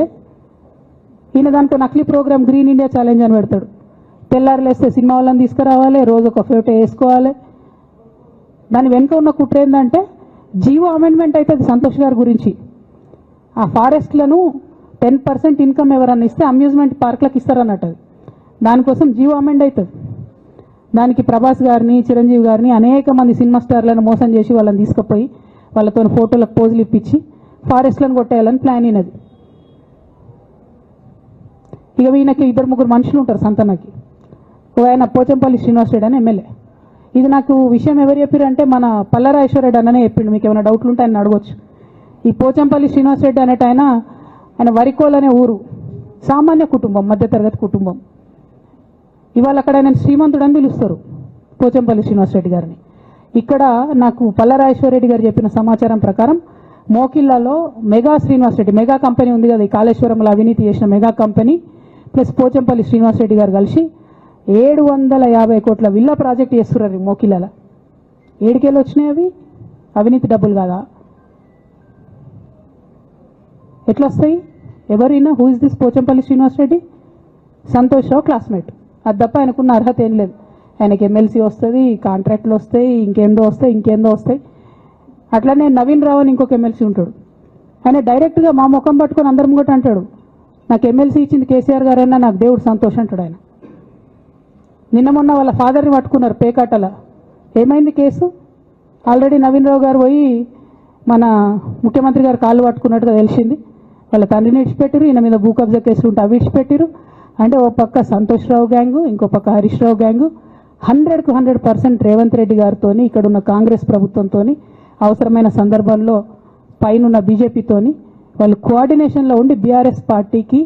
ఈయన దాంట్లో నకిలీ ప్రోగ్రామ్ గ్రీన్ ఇండియా ఛాలెంజ్ అని పెడతాడు. తెల్లారులేస్తే సినిమా వాళ్ళని తీసుకురావాలి, రోజు ఒక ఫోటో వేసుకోవాలి. దాని వెనుక ఉన్న కుట్ర ఏంటంటే జీవో అమెండ్మెంట్ అవుతుంది సంతోష్ గారి గురించి. ఆ ఫారెస్ట్లను 10% ఇన్కమ్ ఎవరన్నా ఇస్తే అమ్యూజ్మెంట్ పార్క్లకు ఇస్తారన్నట్టు. దానికోసం జీవో అమెండ్ అవుతుంది. దానికి ప్రభాస్ గారిని, చిరంజీవి గారిని, అనేక మంది సినిమా స్టార్లను మోసం చేసి వాళ్ళని తీసుకుపోయి వాళ్ళతో ఫోటోలకు పోజులు ఇప్పించి ఫారెస్ట్లను కొట్టేయాలని ప్లాన్ అయినది. ఇక ఈయనకి 2-3 మనుషులు ఉంటారు సంతనకి. ఆయన పోచంపల్లి శ్రీనివాస్ రెడ్డి అని ఎమ్మెల్యే. ఇది నాకు విషయం ఎవరు చెప్పారంటే మన పల్లరాజేశ్వరరెడ్డి అన్ననే చెప్పిండు. మీకు ఏమైనా డౌట్లు ఉంటే ఆయన అడగొచ్చు. ఈ పోచంపల్లి శ్రీనివాస్ రెడ్డి అనేట ఆయన వరికోల్ అనే ఊరు, సామాన్య కుటుంబం, మధ్యతరగతి కుటుంబం. ఇవాళ అక్కడ ఆయన శ్రీమంతుడు అని పిలుస్తారు పోచంపల్లి శ్రీనివాస్ రెడ్డి గారిని. ఇక్కడ నాకు పల్లరాజేశ్వరరెడ్డి గారు చెప్పిన సమాచారం ప్రకారం మోకిల్లాలో మెగా శ్రీనివాస్ రెడ్డి, మెగా కంపెనీ ఉంది కదా, ఈ కాళేశ్వరంలో అవినీతి చేసిన మెగా కంపెనీ ప్లస్ పోచంపల్లి శ్రీనివాస్ రెడ్డి గారు కలిసి 750 కోట్ల విల్లా ప్రాజెక్ట్ చేస్తున్నారు మోకిల్లాల. ఏడికెళ్ళి వచ్చినాయి అవి? అవినీతి డబ్బులు కాదా? ఎట్లా వస్తాయి? ఎవరైనా who is this Pochampally Srinivas Reddy? Santosh Rao classmate. అది తప్ప ఆయనకున్న అర్హత ఏం లేదు. ఆయనకి ఎమ్మెల్సీ వస్తుంది, కాంట్రాక్ట్లు వస్తాయి, ఇంకేందో వస్తాయి. అట్లనే నవీన్ రావు అని ఇంకొక ఎమ్మెల్సీ ఉంటాడు. ఆయన డైరెక్ట్గా మా ముఖం పట్టుకొని అందరి ముంగట అంటాడు, నాకు ఎమ్మెల్సీ ఇచ్చింది కేసీఆర్ గారైనా నాకు దేవుడు సంతోష్ అంటాడు ఆయన. నిన్న మొన్న వాళ్ళ ఫాదర్ని పట్టుకున్నారు పేకాటల. ఏమైంది కేసు? ఆల్రెడీ నవీన్ రావు గారు పోయి మన ముఖ్యమంత్రి గారు కాళ్ళు పట్టుకున్నట్టుగా తెలిసింది. వాళ్ళ తండ్రిని విడిచిపెట్టారు, ఈయన మీద భూ కబ్జా కేసులు ఉంటే అవి విడిచిపెట్టారు. అంటే ఓ పక్క సంతోష్ రావు గ్యాంగు, ఇంకో పక్క హరీష్ రావు గ్యాంగు 100కు 100% రేవంత్ రెడ్డి గారితో, ఇక్కడున్న కాంగ్రెస్ ప్రభుత్వంతో, అవసరమైన సందర్భంలో పైనున్న బీజేపీతోని వాళ్ళు కోఆర్డినేషన్లో ఉండి బీఆర్ఎస్ పార్టీకి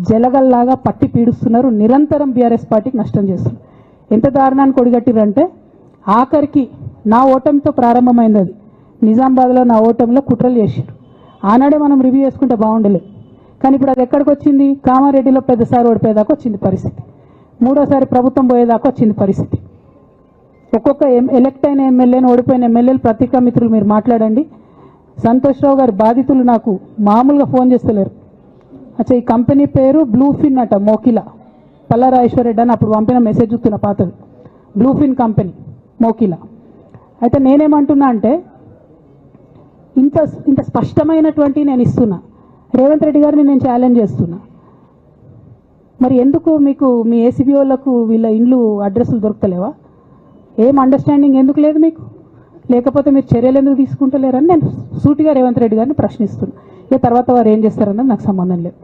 జలగల్లాగా పట్టి పీడుస్తున్నారు. నిరంతరం బీఆర్ఎస్ పార్టీకి నష్టం చేస్తున్నారు. ఎంత దారుణానికి ఒడిగట్టిరంటే ఆఖరికి నా ఓటమితో ప్రారంభమైంది అది. నిజామాబాద్లో నా ఓటమిలో కుట్రలు చేశారు. ఆనాడే మనం రివ్యూ చేసుకుంటే బాగుండలేదు. కానీ ఇప్పుడు అది ఎక్కడికి వచ్చింది? కామారెడ్డిలో పెద్దసారి ఓడిపోయేదాకా వచ్చింది పరిస్థితి. 3వసారి ప్రభుత్వం పోయేదాకా వచ్చింది పరిస్థితి. ఒక్కొక్క ఎలక్ట్ అయిన ఎమ్మెల్యేని, ఓడిపోయిన ఎమ్మెల్యేలు పత్రికా మిత్రులు మీరు మాట్లాడండి. సంతోష్ రావు గారి బాధితులు నాకు మామూలుగా ఫోన్ చేస్తలేరు. అచ్చా, ఈ కంపెనీ పేరు బ్లూఫిన్ అట, మోకిలా. పల్లరాజేశ్వరరెడ్డి అని అప్పుడు పంపిన మెసేజ్ చూస్తున్న పాతది. Bluefin company Mokila. అయితే నేనేమంటున్నా అంటే ఇంత స్పష్టమైనటువంటి నేను ఇస్తున్నా. రేవంత్ రెడ్డి గారిని నేను ఛాలెంజ్ చేస్తున్నా. మరి ఎందుకు మీకు మీ ఏసీబీ వాళ్ళకు వీళ్ళ ఇండ్లు అడ్రస్లు దొరుకుతలేవా? ఏం అండర్స్టాండింగ్ ఎందుకు లేదు మీకు? లేకపోతే మీరు చర్యలు ఎందుకు తీసుకుంటలేరని నేను సూటిగా రేవంత్ రెడ్డి గారిని ప్రశ్నిస్తున్నా. ఇక తర్వాత వారు ఏం చేస్తారన్నది నాకు సంబంధం లేదు.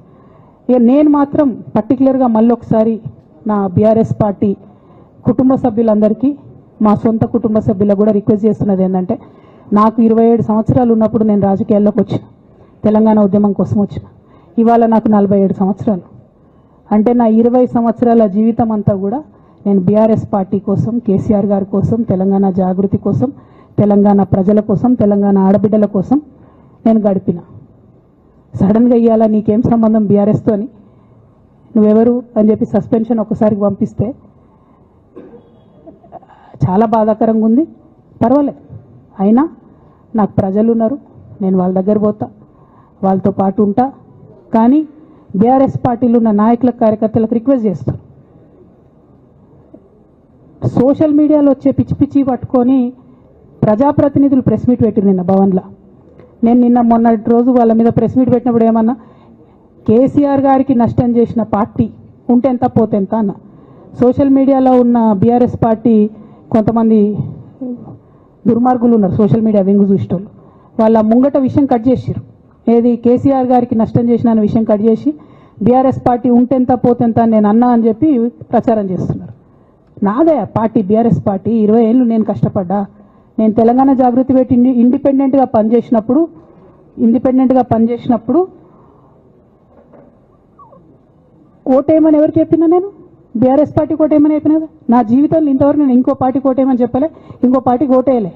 ఇక నేను మాత్రం పర్టికులర్గా మళ్ళీ ఒకసారి నా బీఆర్ఎస్ పార్టీ కుటుంబ సభ్యులందరికీ, మా సొంత కుటుంబ సభ్యులకు కూడా రిక్వెస్ట్ చేస్తున్నది ఏంటంటే, నాకు 27 సంవత్సరాలు ఉన్నప్పుడు నేను రాజకీయాల్లోకి వచ్చిన, తెలంగాణ ఉద్యమం కోసం వచ్చిన. ఇవాళ నాకు 47 సంవత్సరాలు. అంటే నా 20 సంవత్సరాల జీవితం అంతా కూడా నేను బీఆర్ఎస్ పార్టీ కోసం, కేసీఆర్ గారి కోసం, తెలంగాణ జాగృతి కోసం, తెలంగాణ ప్రజల కోసం, తెలంగాణ ఆడబిడ్డల కోసం నేను గడిపిన. సడన్గా ఇవ్వాలా నీకేం సంబంధం బీఆర్ఎస్తో అని, నువ్వెవరు అని చెప్పి సస్పెన్షన్ ఒక్కసారికి పంపిస్తే చాలా బాధాకరంగా ఉంది. పర్వాలేదు, అయినా నాకు ప్రజలు ఉన్నారు, నేను వాళ్ళ దగ్గర పోతా, వాళ్ళతో పాటు ఉంటా. కానీ బీఆర్ఎస్ పార్టీలో ఉన్న నాయకులకు కార్యకర్తలకు రిక్వెస్ట్ చేస్తాను, సోషల్ మీడియాలో వచ్చే పిచ్చి పిచ్చి పట్టుకొని ప్రజాప్రతినిధులు ప్రెస్ మీట్ పెట్టింది నిన్న భవన్లో. నేను నిన్న మొన్నటి రోజు వాళ్ళ మీద ప్రెస్ మీట్ పెట్టినప్పుడు ఏమన్నా, కేసీఆర్ గారికి నష్టం చేసిన పార్టీ ఉంటే ఎంత పోతే ఎంత అన్న. సోషల్ మీడియాలో ఉన్న బీఆర్ఎస్ పార్టీ కొంతమంది దుర్మార్గులు ఉన్నారు, సోషల్ మీడియా వెంగు చూసేటోళ్ళు, వాళ్ళ ముంగట విషయం కట్ చేసారు. ఏది కేసీఆర్ గారికి నష్టం చేసిన విషయం కట్ చేసి బీఆర్ఎస్ పార్టీ ఉంటెంత పోతెంత నేను అన్నా అని చెప్పి ప్రచారం చేస్తున్నారు. నాదే పార్టీ బీఆర్ఎస్ పార్టీ, 20 ఏళ్ళు నేను కష్టపడ్డా. నేను తెలంగాణ జాగృతి పెట్టి ఇండిపెండెంట్గా పనిచేసినప్పుడు ఓటేయమని ఎవరు చెప్పినా, నేను బీఆర్ఎస్ పార్టీకి ఓటేయమని చెప్పినా? నా జీవితంలో ఇంతవరకు నేను ఇంకో పార్టీకి ఓటేయమని చెప్పలే, ఇంకో పార్టీకి ఓటేయలే.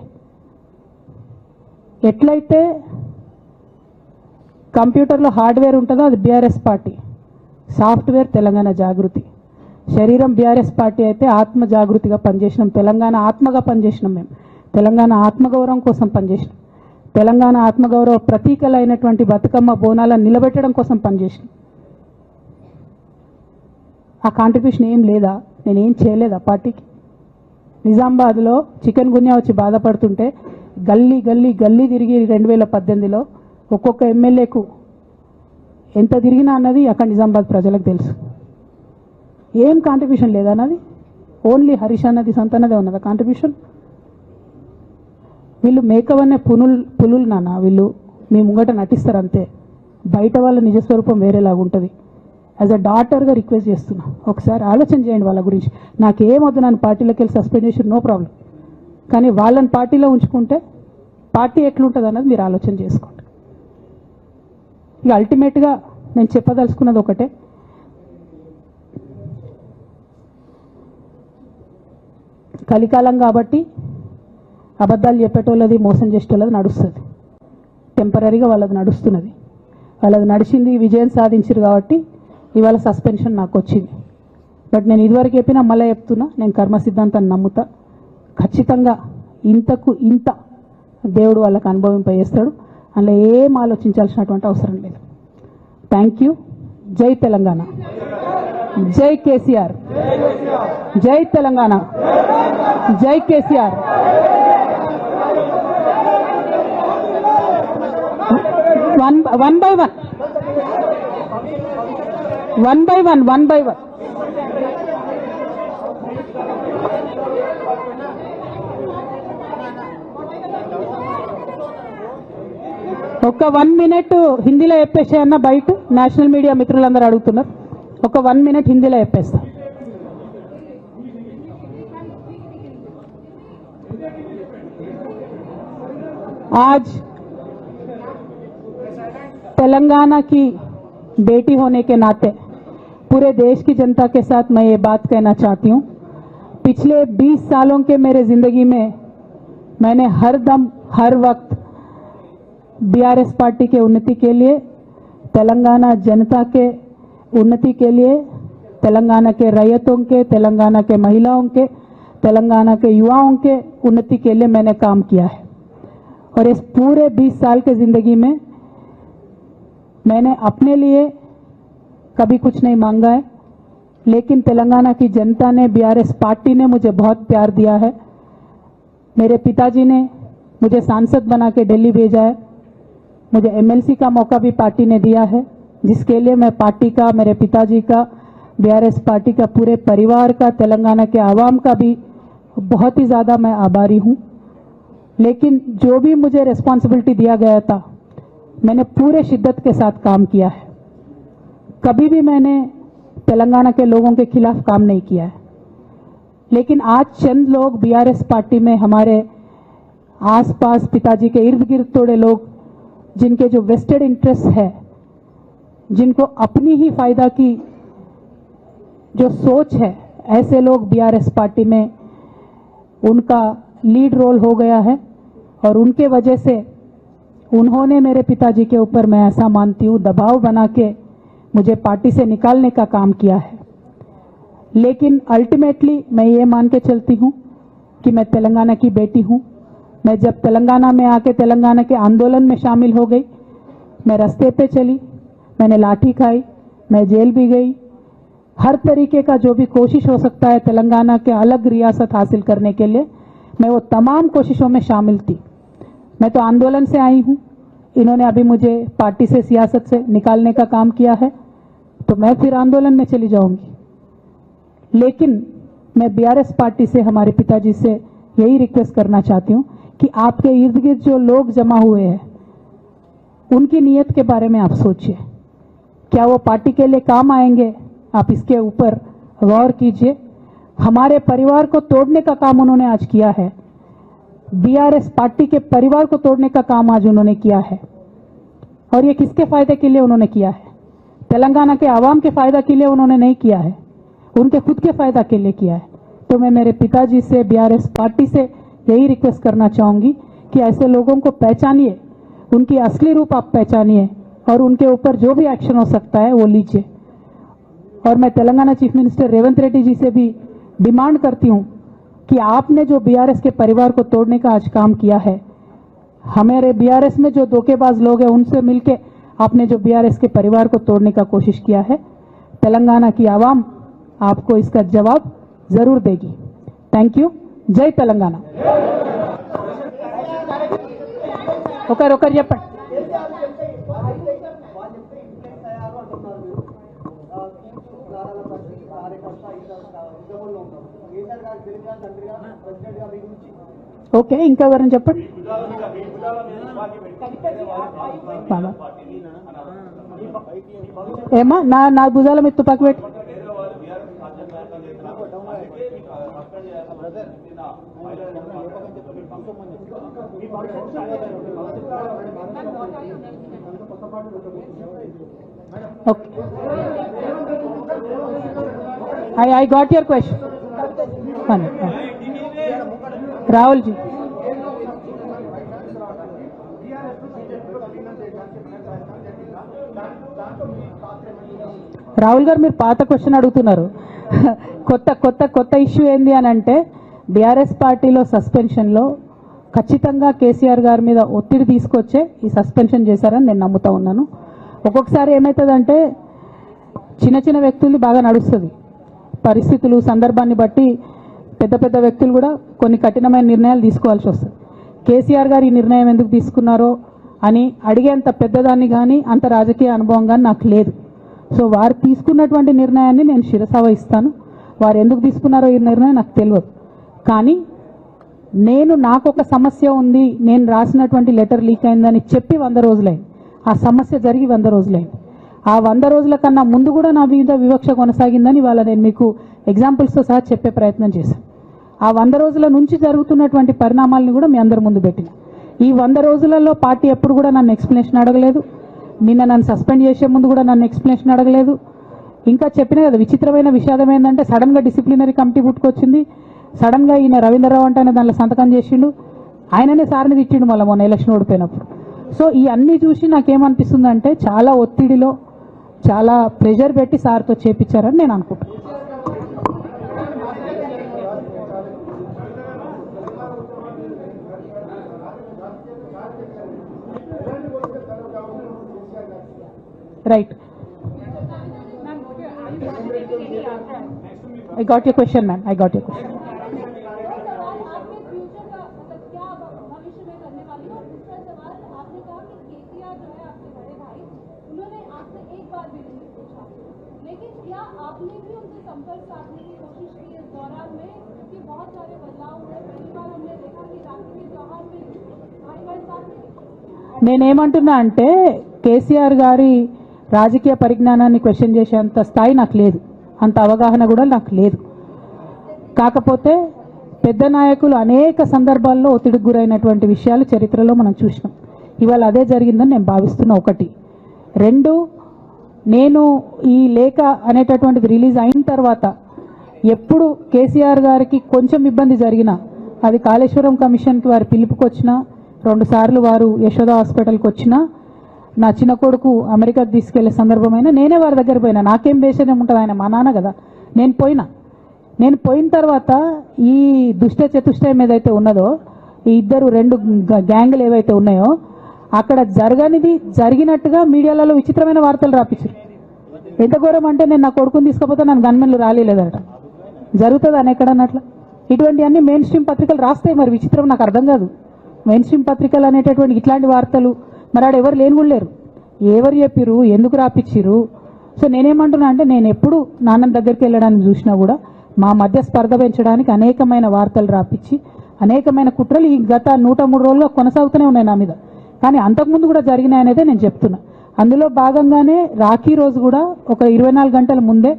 ఎట్లయితే కంప్యూటర్లో హార్డ్వేర్ ఉంటుందో అది బీఆర్ఎస్ పార్టీ, సాఫ్ట్వేర్ తెలంగాణ జాగృతి. శరీరం బీఆర్ఎస్ పార్టీ అయితే ఆత్మ జాగృతిగా పనిచేసినాం, తెలంగాణ ఆత్మగా పనిచేసినాం. మేము తెలంగాణ ఆత్మగౌరవం కోసం పనిచేసినాం, తెలంగాణ ఆత్మగౌరవ ప్రతీకలైనటువంటి బతుకమ్మ బోనాలను నిలబెట్టడం కోసం పనిచేసినాం. ఆ కాంట్రిబ్యూషన్ ఏం లేదా? నేనేం చేయలేదు ఆ పార్టీకి. నిజామాబాద్లో చికెన్ గున్యా వచ్చి బాధపడుతుంటే గల్లీ గల్లీ గల్లీ తిరిగి 2018లో ఒక్కొక్క ఎమ్మెల్యేకు ఎంత తిరిగినా అన్నది అక్కడ నిజామాబాద్ ప్రజలకు తెలుసు. ఏం కాంట్రిబ్యూషన్ లేదన్నది, ఓన్లీ హరీష్ అన్నది సంతనదే ఉన్నది కాంట్రిబ్యూషన్. వీళ్ళు మేకవన్నే పులులు నాన్న, వీళ్ళు మీ ముంగట నటిస్తారు అంతే, బయట వాళ్ళ నిజస్వరూపం వేరేలాగా ఉంటుంది. యాజ్ అ డాటర్గా రిక్వెస్ట్ చేస్తున్నా, ఒకసారి ఆలోచన చేయండి వాళ్ళ గురించి. నాకేమొద్దు, నన్ను పార్టీలోకి వెళ్ళి సస్పెండ్ చేసి నో ప్రాబ్లం, కానీ వాళ్ళని పార్టీలో ఉంచుకుంటే పార్టీ ఎట్లుంటుంది అన్నది మీరు ఆలోచన చేసుకోండి. ఇక అల్టిమేట్గా నేను చెప్పదలుచుకున్నది ఒకటే, కలికాలం కాబట్టి అబద్ధాలు చెప్పేటోళ్ళది మోసం చేసేటోళ్ళది నడుస్తుంది, టెంపరీగా వాళ్ళది నడుస్తున్నది. వాళ్ళది నడిచింది, విజయం సాధించారు కాబట్టి ఇవాళ సస్పెన్షన్ నాకు వచ్చింది. బట్ నేను ఇదివరకు చెప్పినా మళ్ళీ చెప్తున్నా, నేను కర్మ సిద్ధాంతాన్ని నమ్ముతా. ఖచ్చితంగా ఇంతకు ఇంత దేవుడు వాళ్ళకి అనుభవింపజేస్తాడు, అందులో ఏం ఆలోచించాల్సినటువంటి అవసరం లేదు. Thank you. జై తెలంగాణ, జై కేసీఆర్, జై తెలంగాణ, జై కేసీఆర్. One by one. ఒక 1 minute హిందీలో చెప్పేసేయన్న, బయట నేషనల్ మీడియా మిత్రులందరూ అడుగుతున్నారు. ఒక 1 minute హిందీలో చెప్పేస్తా. आज तेलंगाना की बेटी होने के नाते पूरे देश की जनता के साथ मैं ये बात कहना चाहती हूँ, पिछले 20 सालों के मेरे जिंदगी में मैंने हर दम हर वक्त बीआरएस पार्टी के उन्नति के लिए, तेलंगाना जनता के उन्नति के लिए, तेलंगाना के रैयतों के, तेलंगाना के महिलाओं के, तेलंगाना के युवाओं के उन्नति के लिए मैंने काम किया है. और इस पूरे 20 साल के जिंदगी में मैंने अपने लिए कभी कुछ नहीं मांगा है, लेकिन तेलंगाना की जनता ने, बीआरएस पार्टी ने मुझे बहुत प्यार दिया है. मेरे पिताजी ने मुझे सांसद बना के दिल्ली भेजा है, मुझे एमएलसी का मौका भी पार्टी ने दिया है, जिसके लिए मैं पार्टी का, मेरे पिताजी का, बीआरएस पार्टी का, पूरे परिवार का, तेलंगाना के आवाम का भी बहुत ही ज़्यादा मैं आभारी हूँ. लेकिन जो भी मुझे रिस्पॉन्सिबिलिटी दिया गया था, मैंने पूरे शिद्दत के साथ काम किया है. कभी भी मैंने तेलंगाना के लोगों के खिलाफ काम नहीं किया है. लेकिन आज चंद लोग बीआरएस पार्टी में, हमारे आसपास पिताजी के इर्द गिर्द थोड़े लोग, जिनके जो वेस्टेड इंटरेस्ट है, जिनको अपनी ही फायदा की जो सोच है, ऐसे लोग बीआरएस पार्टी में उनका लीड रोल हो गया है. और उनके वजह से उन्होंने मेरे पिताजी के ऊपर, मैं ऐसा मानती हूँ, दबाव बना के मुझे पार्टी से निकालने का काम किया है। लेकिन अल्टीमेटली मैं ये मान के चलती हूँ कि मैं तेलंगाना की बेटी हूँ। मैं जब तेलंगाना में आके तेलंगाना के आंदोलन में शामिल हो गई, मैं रास्ते पे चली, मैंने लाठी खाई, मैं जेल भी गई। हर तरीके का जो भी कोशिश हो सकता है तेलंगाना के अलग रियासत हासिल करने के लिए, मैं वो तमाम कोशिशों में शामिल थी। मैं तो आंदोलन से आई हूँ, इन्होंने अभी मुझे पार्टी से, सियासत से निकालने का काम किया है, तो मैं फिर आंदोलन में चली जाऊंगी। लेकिन मैं बीआरएस पार्टी से, हमारे पिताजी से यही रिक्वेस्ट करना चाहती हूँ कि आपके इर्द गिर्द जो लोग जमा हुए हैं, उनकी नीयत के बारे में आप सोचिए। क्या वो पार्टी के लिए काम आएंगे? आप इसके ऊपर गौर कीजिए। हमारे परिवार को तोड़ने का काम उन्होंने आज किया है। बीआरएस पार्टी के परिवार को तोड़ने का काम आज उन्होंने किया है। और ये किसके फायदे के लिए उन्होंने किया है? तेलंगाना के आवाम के फायदा के लिए उन्होंने नहीं किया है, उनके खुद के फायदा के लिए किया है। तो मैं मेरे पिताजी से, बीआरएस पार्टी से यही रिक्वेस्ट करना चाहूंगी कि ऐसे लोगों को पहचानिए, उनकी असली रूप आप पहचानिए और उनके ऊपर जो भी एक्शन हो सकता है वो लीजिए। और मैं तेलंगाना चीफ मिनिस्टर रेवंत रेड्डी जी से भी डिमांड करती हूं कि आपने जो बीआरएस के परिवार को तोड़ने का आज काम किया है, हमारे बीआरएस में जो धोखेबाज लोग हैं उनसे मिलके आपने जो बीआरएस के परिवार को तोड़ने का कोशिश किया है, तेलंगाना की आवाम आपको इसका जवाब जरूर देगी। Thank you. जय तेलंगाना। ఒకరు చెప్పండి. ఓకే, ఇంకా ఎవరైనా చెప్పండి. ఏమా నా భుజాల మీద తుపాకి పెట్టి Okay. I got your question. Rahul ji. Rahul గారు మీరు పాత క్వశ్చన్ అడుగుతున్నారు. కొత్త ఇష్యూ ఏంది అని అంటే బీఆర్ఎస్ పార్టీలో సస్పెన్షన్లో ఖచ్చితంగా కేసీఆర్ గారి మీద ఒత్తిడి తీసుకొచ్చే ఈ సస్పెన్షన్ చేశారని నేను నమ్ముతా ఉన్నాను. ఒక్కొక్కసారి ఏమవుతుందంటే చిన్న వ్యక్తులు బాగా నడుస్తుంది, పరిస్థితులు సందర్భాన్ని బట్టి పెద్ద వ్యక్తులు కూడా కొన్ని కఠినమైన నిర్ణయాలు తీసుకోవాల్సి వస్తుంది. కేసీఆర్ గారు ఈ నిర్ణయం ఎందుకు తీసుకున్నారో అని అడిగేంత పెద్దదాన్ని కానీ అంత రాజకీయ అనుభవం కానీ నాకు లేదు. సో వారు తీసుకున్నటువంటి నిర్ణయాన్ని నేను శిరస వహిస్తాను. వారు ఎందుకు తీసుకున్నారో ఈ నిర్ణయం నాకు తెలియదు. కానీ నాకు ఒక సమస్య ఉంది, నేను రాసినటువంటి లెటర్ లీక్ అయిందని చెప్పి 100 రోజులైంది. ఆ సమస్య జరిగి 100 రోజులైంది. ఆ 100 రోజుల కన్నా ముందు కూడా నా మీద వివక్ష కొనసాగిందని ఇవాళ నేను మీకు ఎగ్జాంపుల్స్తో సహా చెప్పే ప్రయత్నం చేశాను. ఆ 100 రోజుల నుంచి జరుగుతున్నటువంటి పరిణామాలను కూడా మీ అందరి ముందు పెట్టిన. ఈ 100 రోజులలో పార్టీ ఎప్పుడు కూడా నన్ను ఎక్స్ప్లెనేషన్ అడగలేదు. నిన్న నన్ను సస్పెండ్ చేసే ముందు కూడా నన్ను ఎక్స్ప్లెనేషన్ అడగలేదు. ఇంకా చెప్పిన కదా, విచిత్రమైన విషాదం ఏంటంటే సడన్గా డిసిప్లినరీ కమిటీ పుట్టుకొచ్చింది. సడన్గా ఈయన రవీంద్రరావు అంటే దాంట్లో సంతకం చేసిండు. ఆయననే సార్ని తిట్టిండు మళ్ళీ మొన్న ఎలక్షన్ ఓడిపోయినప్పుడు. సో ఈ అన్నీ చూసి నాకేమనిపిస్తుందంటే చాలా ఒత్తిడిలో, చాలా ప్రెషర్ పెట్టి సార్తో చేపించారని నేను అనుకుంటున్నాను. Right. I got your question, ma'am. I got your question. लेकिन क्या आपने भी उनसे संपर्क साधने की कोशिश की इस दौरान में, क्योंकि बहुत सारे बदलाव हुए? पहली बार हमने देखा कि राखी के त्योहार में भाई साथ నేనేమంటున్నా అంటే కేసీఆర్ గారి రాజకీయ పరిజ్ఞానాన్ని క్వశ్చన్ చేసేంత స్థాయి నాకు లేదు, అంత అవగాహన కూడా నాకు లేదు. కాకపోతే పెద్ద నాయకులు అనేక సందర్భాల్లో ఒత్తిడికి గురైనటువంటి విషయాలు చరిత్రలో మనం చూసినాం. ఇవాళ అదే జరిగిందని నేను భావిస్తున్నా. 1. 2, నేను ఈ లేఖ అనేటటువంటిది రిలీజ్ అయిన తర్వాత ఎప్పుడు కేసీఆర్ గారికి కొంచెం ఇబ్బంది జరిగినా, అది కాళేశ్వరం కమిషన్కి వారి పిలుపుకొచ్చినా, 2 సార్లు వారు యశోద హాస్పిటల్కి వచ్చినా నా చిన్న కొడుకు అమెరికాకి తీసుకెళ్లే సందర్భమైనా నేనే వారి దగ్గర పోయినా. నాకేం బేషణం ఉంటుంది, ఆయన మా నాన్న కదా. నేను పోయిన తర్వాత ఈ దుష్ట చతుష్టయం ఏదైతే ఉన్నదో, ఈ ఇద్దరు 2 గ్యాంగులు ఏవైతే ఉన్నాయో అక్కడ జరగనిది జరిగినట్టుగా మీడియాలలో విచిత్రమైన వార్తలు రాపించారు. ఎంత ఘోరం అంటే, నేను నా కొడుకుని తీసుకపోతే నన్ను గన్మెన్లు రాలేదట. జరుగుతుంది అని ఎక్కడన్నట్ల. ఇటువంటివన్నీ మెయిన్ స్ట్రీమ్ పత్రికలు రాస్తాయి. మరి విచిత్రం నాకు అర్థం కాదు. మెయిన్ స్ట్రీమ్ పత్రికలు అనేటటువంటి ఇట్లాంటి వార్తలు మరి ఆడ ఎవరు లేని కూడా లేరు. ఎవరు చెప్పిరు, ఎందుకు రాపిచ్చిరు? సో నేనేమంటున్నా అంటే, నేను ఎప్పుడు నాన్న దగ్గరికి వెళ్ళడానికి చూసినా కూడా మా మధ్య స్పర్ధ పెంచడానికి అనేకమైన వార్తలు రాపిచ్చి అనేకమైన కుట్రలు ఈ గత 103 రోజులుగా కొనసాగుతూనే ఉన్నాయి నా మీద. కానీ అంతకుముందు కూడా జరిగినాయనేదే నేను చెప్తున్నా. అందులో భాగంగానే రాఖీ రోజు కూడా ఒక 24 గంటల ముందే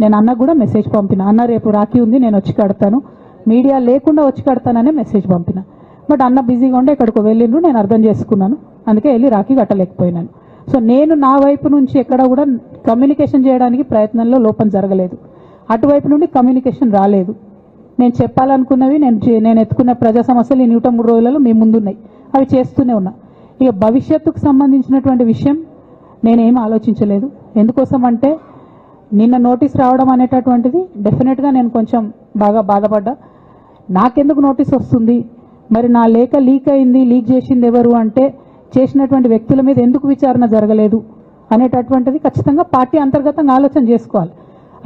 నేను అన్నకు కూడా మెసేజ్ పంపిన. అన్న రేపు రాఖీ ఉంది, నేను వచ్చి కడతాను, మీడియా లేకుండా వచ్చి కడతాననే మెసేజ్ పంపిన. బట్ అన్న బిజీగా ఉండే ఎక్కడికో వెళ్ళిండ్రు, నేను అర్థం చేసుకున్నాను. అందుకే వెళ్ళి రాఖీ కట్టలేకపోయినాను. సో నేను నా వైపు నుంచి ఎక్కడ కూడా కమ్యూనికేషన్ చేయడానికి ప్రయత్నంలో లోపం జరగలేదు. అటువైపు నుండి కమ్యూనికేషన్ రాలేదు. నేను చెప్పాలనుకున్నవి, నేను ఎత్తుకున్న ప్రజా సమస్యలు ఈ 103 రోజులలో మీ ముందున్నాయి. అవి చేస్తూనే ఉన్నా. ఇక భవిష్యత్తుకు సంబంధించినటువంటి విషయం నేనేం ఆలోచించలేదు. ఎందుకోసం అంటే, నిన్న నోటీస్ రావడం అనేటటువంటిది డెఫినెట్గా నేను కొంచెం బాగా బాధపడ్డా. నాకెందుకు నోటీస్ వస్తుంది, మరి నా లేఖ లీక్ అయింది, లీక్ చేసింది ఎవరు అంటే చేసినటువంటి వ్యక్తుల మీద ఎందుకు విచారణ జరగలేదు అనేటటువంటిది ఖచ్చితంగా పార్టీ అంతర్గతంగా ఆలోచన చేసుకోవాలి.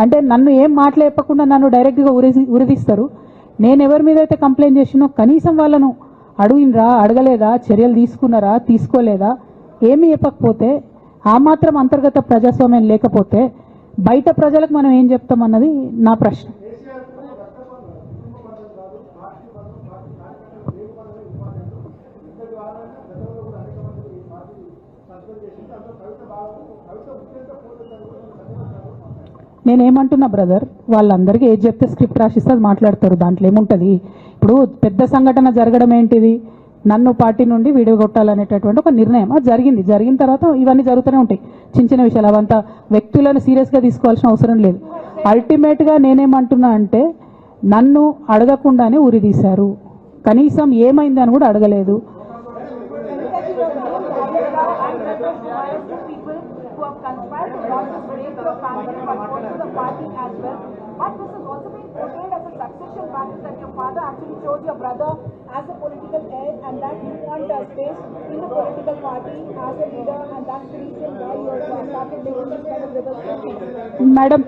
అంటే నన్ను ఏం మాట్లాడకుండా నన్ను డైరెక్ట్గా ఉరిదీస్తారు. నేను ఎవరి మీద అయితే కంప్లైంట్ చేసినో కనీసం వాళ్ళను అడిగినరా, అడగలేదా, చర్యలు తీసుకున్నారా, తీసుకోలేదా, ఏమీ చెప్పకపోతే, ఆ మాత్రం అంతర్గత ప్రజాస్వామ్యం లేకపోతే బయట ప్రజలకు మనం ఏం చెప్తామన్నది నా ప్రశ్న. నేనేమంటున్నా బ్రదర్, వాళ్ళందరికీ ఏది చెప్తే స్క్రిప్ట్ రాసిస్తే అది మాట్లాడతారు. దాంట్లో ఏముంటుంది? ఇప్పుడు పెద్ద సంఘటన జరగడం ఏంటిది, నన్ను పార్టీ నుండి విడగొట్టాలనేటటువంటి ఒక నిర్ణయం అది జరిగిన తర్వాత ఇవన్నీ జరుగుతూనే ఉంటాయి. చిన్న చిన్న విషయాలు, అవంతా వ్యక్తులను సీరియస్గా తీసుకోవాల్సిన అవసరం లేదు. అల్టిమేట్గా నేనేమంటున్నా అంటే, నన్ను అడగకుండానే ఉరిదీశారు. కనీసం ఏమైంది అని కూడా అడగలేదు. But this is also being portrayed as a succession matter, that your father actually chose your brother as a political heir and that you want a space in the political party as a leader, and that's the reason why you started making this kind of representation. Madam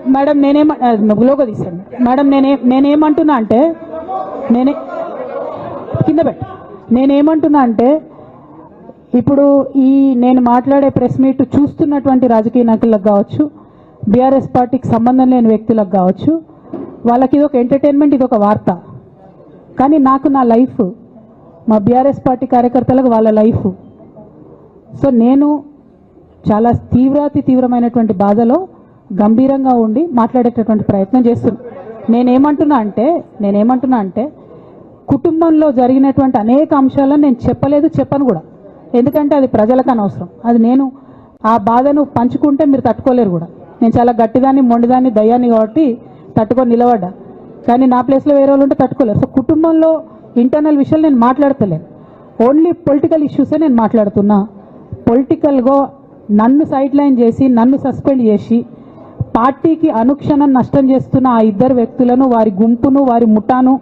లోగా తీసాను madam. నేనేమంటున్నా అంటే, నేనేమంటున్నా అంటే, ఇప్పుడు ఈ నేను మాట్లాడే ప్రెస్ మీట్ చూస్తున్నటువంటి రాజకీయ నాయకులకు కావచ్చు, బీఆర్ఎస్ పార్టీకి సంబంధం లేని వ్యక్తులకు కావచ్చు, వాళ్ళకి ఇది ఒక ఎంటర్టైన్మెంట్, ఇది ఒక వార్త. కానీ నాకు నా లైఫ్, మా బీఆర్ఎస్ పార్టీ కార్యకర్తలకు వాళ్ళ లైఫ్. సో నేను చాలా తీవ్రమైనటువంటి బాధలో గంభీరంగా ఉండి మాట్లాడేటటువంటి ప్రయత్నం చేస్తున్నాను. నేనేమంటున్నా అంటే కుటుంబంలో జరిగినటువంటి అనేక అంశాలను నేను చెప్పను కూడా. ఎందుకంటే అది ప్రజలకు అనవసరం. అది నేను ఆ బాధను పంచుకుంటే మీరు తట్టుకోలేరు కూడా. నేను చాలా గట్టిదాన్ని, మొండిదాన్ని, దయ్యాన్ని కాబట్టి తట్టుకొని నిలబడ్డా. కానీ నా ప్లేస్లో వేరే వాళ్ళు ఉంటే తట్టుకోలేరు. సో కుటుంబంలో ఇంటర్నల్ విషయాలు నేను మాట్లాడతలేను. ఓన్లీ పొలిటికల్ ఇష్యూసే నేను మాట్లాడుతున్నా. పొలిటికల్గా నన్ను సైడ్ లైన్ చేసి, నన్ను సస్పెండ్ చేసి, పార్టీకి అనుక్షణం నష్టం చేస్తున్న ఆ ఇద్దరు వ్యక్తులను, వారి గుంపును, వారి ముఠాను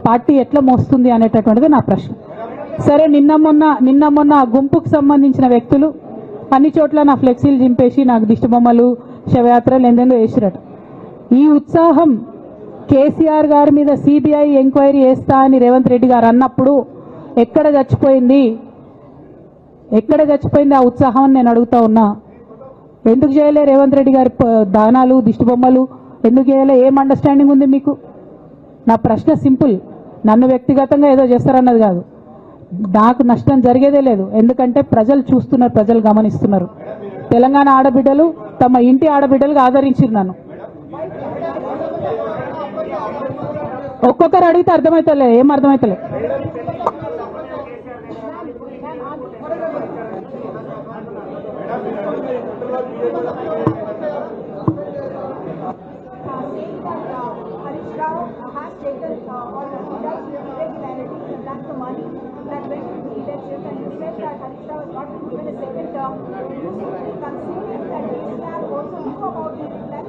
పార్టీ ఎట్లా మోస్తుంది అనేటటువంటిది నా ప్రశ్న. సరే, నిన్న మొన్న ఆ గుంపుకు సంబంధించిన వ్యక్తులు అన్ని చోట్ల నా ఫ్లెక్సీలు చింపేసి నాకు దిష్టి బొమ్మలు, శవయాత్రలు ఎందెందో వేసిరట. ఈ ఉత్సాహం కేసీఆర్ గారి మీద సిబిఐ ఎంక్వైరీ చేస్తా అని రేవంత్ రెడ్డి గారు అన్నప్పుడు ఎక్కడ చచ్చిపోయింది ఆ ఉత్సాహం అని నేను అడుగుతా ఉన్నా. ఎందుకు చేయలే రేవంత్ రెడ్డి గారి దానాలు, దిష్టి బొమ్మలు ఎందుకు చేయలే? ఏం అండర్స్టాండింగ్ ఉంది మీకు? నా ప్రశ్న సింపుల్. నన్ను వ్యక్తిగతంగా ఏదో చేస్తారన్నది కాదు. నాకు నష్టం జరిగేదే లేదు. ఎందుకంటే ప్రజలు చూస్తున్నారు, ప్రజలు గమనిస్తున్నారు. తెలంగాణ ఆడబిడ్డలు తమ ఇంటి ఆడబిడ్డలుగా ఆదరించారు నన్ను. ఒక్కొక్కరు అడిగితే అర్థమవుతలే, ఏం అర్థమవుతలే. that went to the elections and you said that Harish Rao has not been given a second term. Do you seem to be considering that KCR also knew about this plan?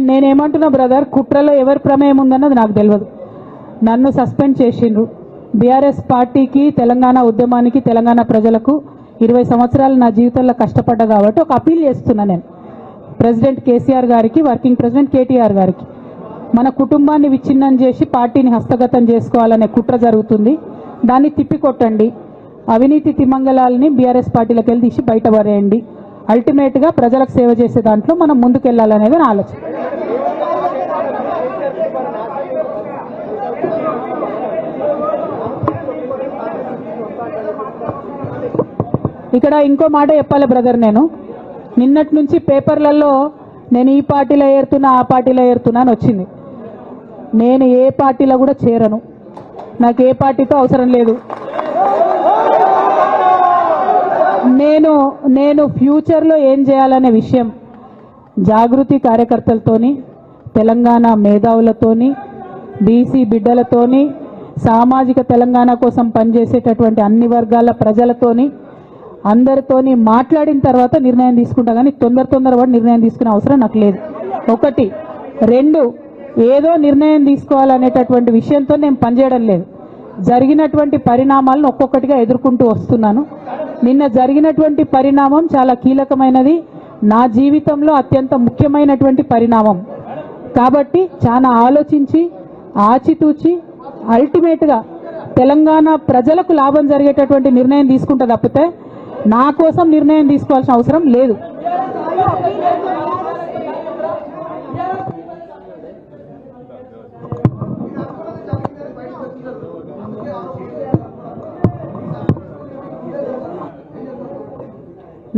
నేనేమంటున్నా brother, కుట్రలో ఎవరి ప్రమేయం ఉందన్నది నాకు తెలియదు. నన్ను suspend చేసిండ్రు. BRS పార్టీకి, తెలంగాణ ఉద్యమానికి, తెలంగాణ ప్రజలకు 20 సంవత్సరాలు నా జీవితంలో కష్టపడ్డా కాబట్టి ఒక అపీల్ చేస్తున్నా నేను ప్రెసిడెంట్ కేసీఆర్ గారికి, వర్కింగ్ ప్రెసిడెంట్ కేటీఆర్ గారికి. మన కుటుంబాన్ని విచ్ఛిన్నం చేసి పార్టీని హస్తగతం చేసుకోవాలనే కుట్ర జరుగుతుంది. దాన్ని తిప్పికొట్టండి. అవినీతి తిమంగళాలని బీఆర్ఎస్ పార్టీలకు వెళ్ళి తీసి బయట పడేయండి. అల్టిమేట్గా ప్రజలకు సేవ చేసే దాంట్లో మనం ముందుకెళ్లాలనేది నా ఆలోచన. ఇక్కడ ఇంకో మాట చెప్పాలి బ్రదర్, నేను నిన్నటి నుంచి పేపర్లలో నేను ఈ పార్టీలో ఏరుతున్నా, ఆ పార్టీలో ఏరుతున్నా అని వచ్చింది. నేను ఏ పార్టీలో కూడా చేరను. నాకు ఏ పార్టీతో అవసరం లేదు. నేను ఫ్యూచర్లో ఏం చేయాలనే విషయం జాగృతి కార్యకర్తలతోని, తెలంగాణ మేధావులతోని, బీసీ బిడ్డలతోని, సామాజిక తెలంగాణ కోసం పనిచేసేటటువంటి అన్ని వర్గాల ప్రజలతోని, అందరితోని మాట్లాడిన తర్వాత నిర్ణయం తీసుకుంటా. కానీ తొందరపడి నిర్ణయం తీసుకునే అవసరం నాకు లేదు. 1, 2 ఏదో నిర్ణయం తీసుకోవాలనేటటువంటి విషయంతో నేను పనిచేయడం లేదు. జరిగినటువంటి పరిణామాలను ఒక్కొక్కటిగా ఎదుర్కొంటూ వస్తున్నాను. నిన్న జరిగినటువంటి పరిణామం చాలా కీలకమైనది, నా జీవితంలో అత్యంత ముఖ్యమైనటువంటి పరిణామం. కాబట్టి చాలా ఆలోచించి, ఆచితూచి, అల్టిమేట్గా తెలంగాణ ప్రజలకు లాభం జరిగేటటువంటి నిర్ణయం తీసుకుంటా తప్పితే నా కోసం నిర్ణయం తీసుకోవాల్సిన అవసరం లేదు.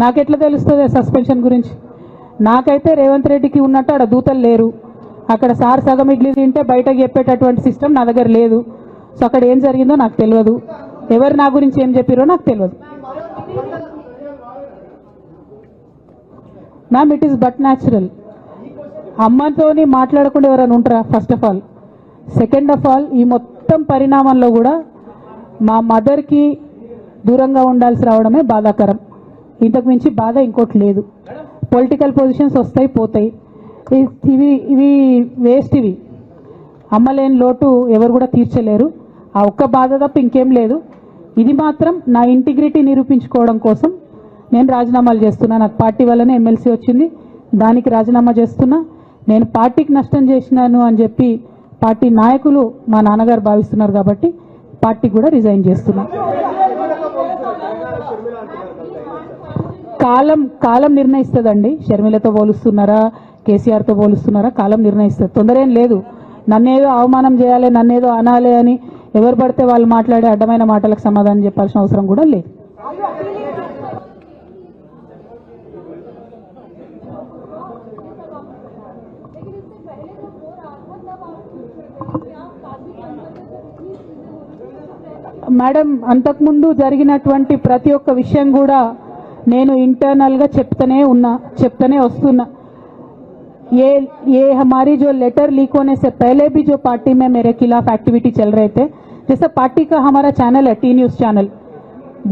నాకెట్లా తెలుస్తుంది సస్పెన్షన్ గురించి? నాకైతే రేవంత్ రెడ్డికి ఉన్నట్టు ఆడ దూతలు లేరు. అక్కడ సార్ సగం ఇడ్లీ తింటే బయటకు చెప్పేటటువంటి సిస్టమ్ నా దగ్గర లేదు. సో అక్కడ ఏం జరిగిందో నాకు తెలియదు, ఎవరు నా గురించి ఏం చెప్పారో నాకు తెలియదు. Ma'am, it is but natural. అమ్మతోని మాట్లాడకుండా ఎవరైనా ఉంటారా? First of all. Second of all, ఈ మొత్తం పరిణామంలో కూడా మా మదర్కి దూరంగా ఉండాల్సి రావడమే బాధాకరం. ఇంతకు మించి బాధ ఇంకోటి లేదు. పొలిటికల్ పొజిషన్స్ వస్తాయి పోతాయి, ఇవి వేస్ట్. ఇవి అమ్మలేని లోటు ఎవరు కూడా తీర్చలేరు. ఆ ఒక్క బాధ తప్ప ఇంకేం లేదు. ఇది మాత్రం నా ఇంటిగ్రిటీ నిరూపించుకోవడం కోసం నేను రాజీనామాలు చేస్తున్నా. నాకు పార్టీ వల్లనే ఎమ్మెల్సీ వచ్చింది, దానికి రాజీనామా చేస్తున్నా. నేను పార్టీకి నష్టం చేసినాను అని చెప్పి పార్టీ నాయకులు మా నాన్నగారు భావిస్తున్నారు కాబట్టి పార్టీ కూడా రిజైన్ చేస్తున్నా. కాలం నిర్ణయిస్తుందండి. షర్మిలతో పోలుస్తున్నారా, కేసీఆర్తో పోలుస్తున్నారా, కాలం నిర్ణయిస్తుంది. తొందర ఏం లేదు. నన్నేదో అవమానం చేయాలి, నన్నేదో అనాలి అని ఎవరు పడితే వాళ్ళు మాట్లాడే అడ్డమైన మాటలకు సమాధానం చెప్పాల్సిన అవసరం కూడా లేదు. మేడం, అంతకుముందు జరిగినటువంటి ప్రతి ఒక్క విషయం కూడా నేను ఇంటర్నల్గా చెప్తూనే వస్తున్నా. ये हमारी जो लेटर लीक होने से पहले भी जो पार्टी में मेरे खिलाफ एक्टिविटी चल रहे थे, जैसे पार्टी का हमारा चैनल है टी न्यूज़ चैनल,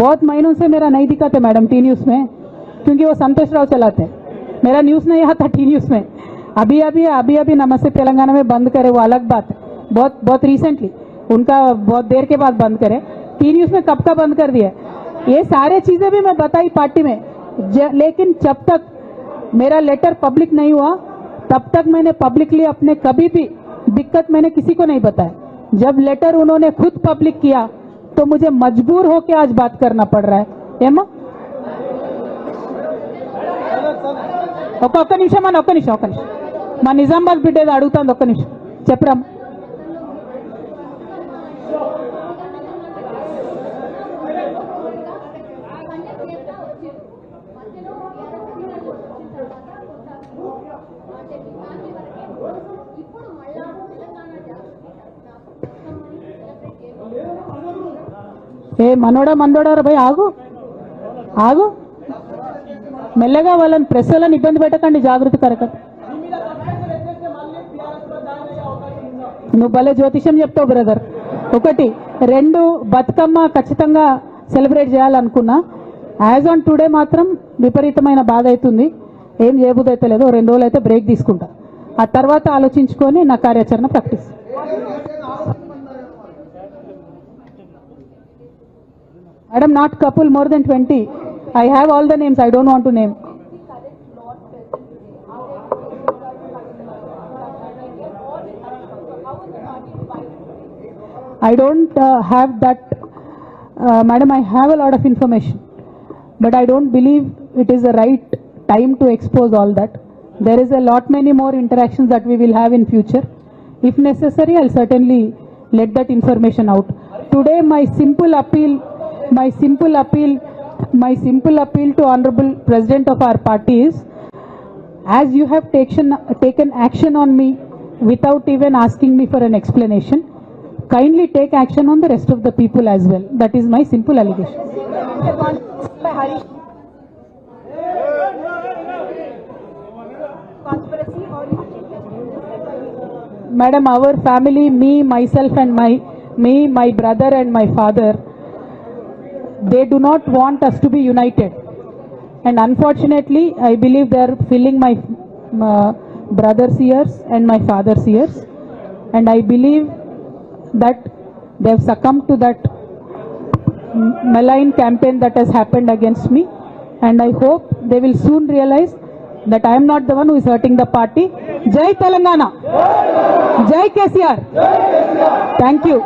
बहुत महीनों से मेरा नहीं दिखाते मैडम टी न्यूज़ में, क्योंकि वो संतोष राव चलाते हैं. मेरा न्यूज़ नहीं आता टी न्यूज़ में. अभी नमस्ते तेलंगाना में बंद करे, वो अलग बात है. बहुत रिसेंटली, उनका बहुत देर के बाद बंद करे. टी न्यूज़ में कब का बंद कर दिया. ये सारे चीज़ें भी मैं बताई पार्टी में, लेकिन जब तक मेरा लेटर पब्लिक नहीं हुआ तब तक मैंने पब्लिकली अपने कभी भी दिक्कत मैंने किसी को नहीं बताया. जब लेटर उन्होंने खुद पब्लिक किया तो मुझे मजबूर होकर आज बात करना पड़ रहा है. ఏమో ఒక్క నిమిషం మా నిజామాబాద్ బిడ్డ ఏదో అడుగుతుంది. ఒక్క నిమిషం చెప్పరా. ఏ మనోడా భయ్, ఆగు మెల్లగా. వాళ్ళని ప్రెస్ వాళ్ళని ఇబ్బంది పెట్టకండి. జాగృతి కార్యకర్త నువ్వు భలే జ్యోతిషం చెప్తావు బ్రదర్. ఒకటి, రెండు, బతుకమ్మ ఖచ్చితంగా సెలబ్రేట్ చేయాలనుకున్నా. యాజ్ ఆన్ టుడే మాత్రం విపరీతమైన బాధ అవుతుంది. ఏం చేయబుద్ధి అయితే లేదు. 2 రోజులు అయితే బ్రేక్ తీసుకుంటా. ఆ తర్వాత ఆలోచించుకొని నా కార్యాచరణ practice. Madam, not couple, more than 20. I have all the names. I don't want to name. I don't have that. Madam, I have a lot of information, but I don't believe it is the right time to expose all that. There is a lot many more interactions that we will have in future. If necessary, I'll certainly let that information out. Today, my simple appeal to Honorable President of our party is, as you have taken action on me without even asking me for an explanation, kindly take action on the rest of the people as well. That is my simple allegation. Conspiracy or Madam, our family, me, myself and my brother and my father, they do not want us to be united. And unfortunately, I believe they are filling my brother's ears and my father's ears. And I believe that they have succumbed to that malign campaign that has happened against me. And I hope they will soon realize that I am not the one who is hurting the party. Jai Telangana! Jai KCR! Thank you.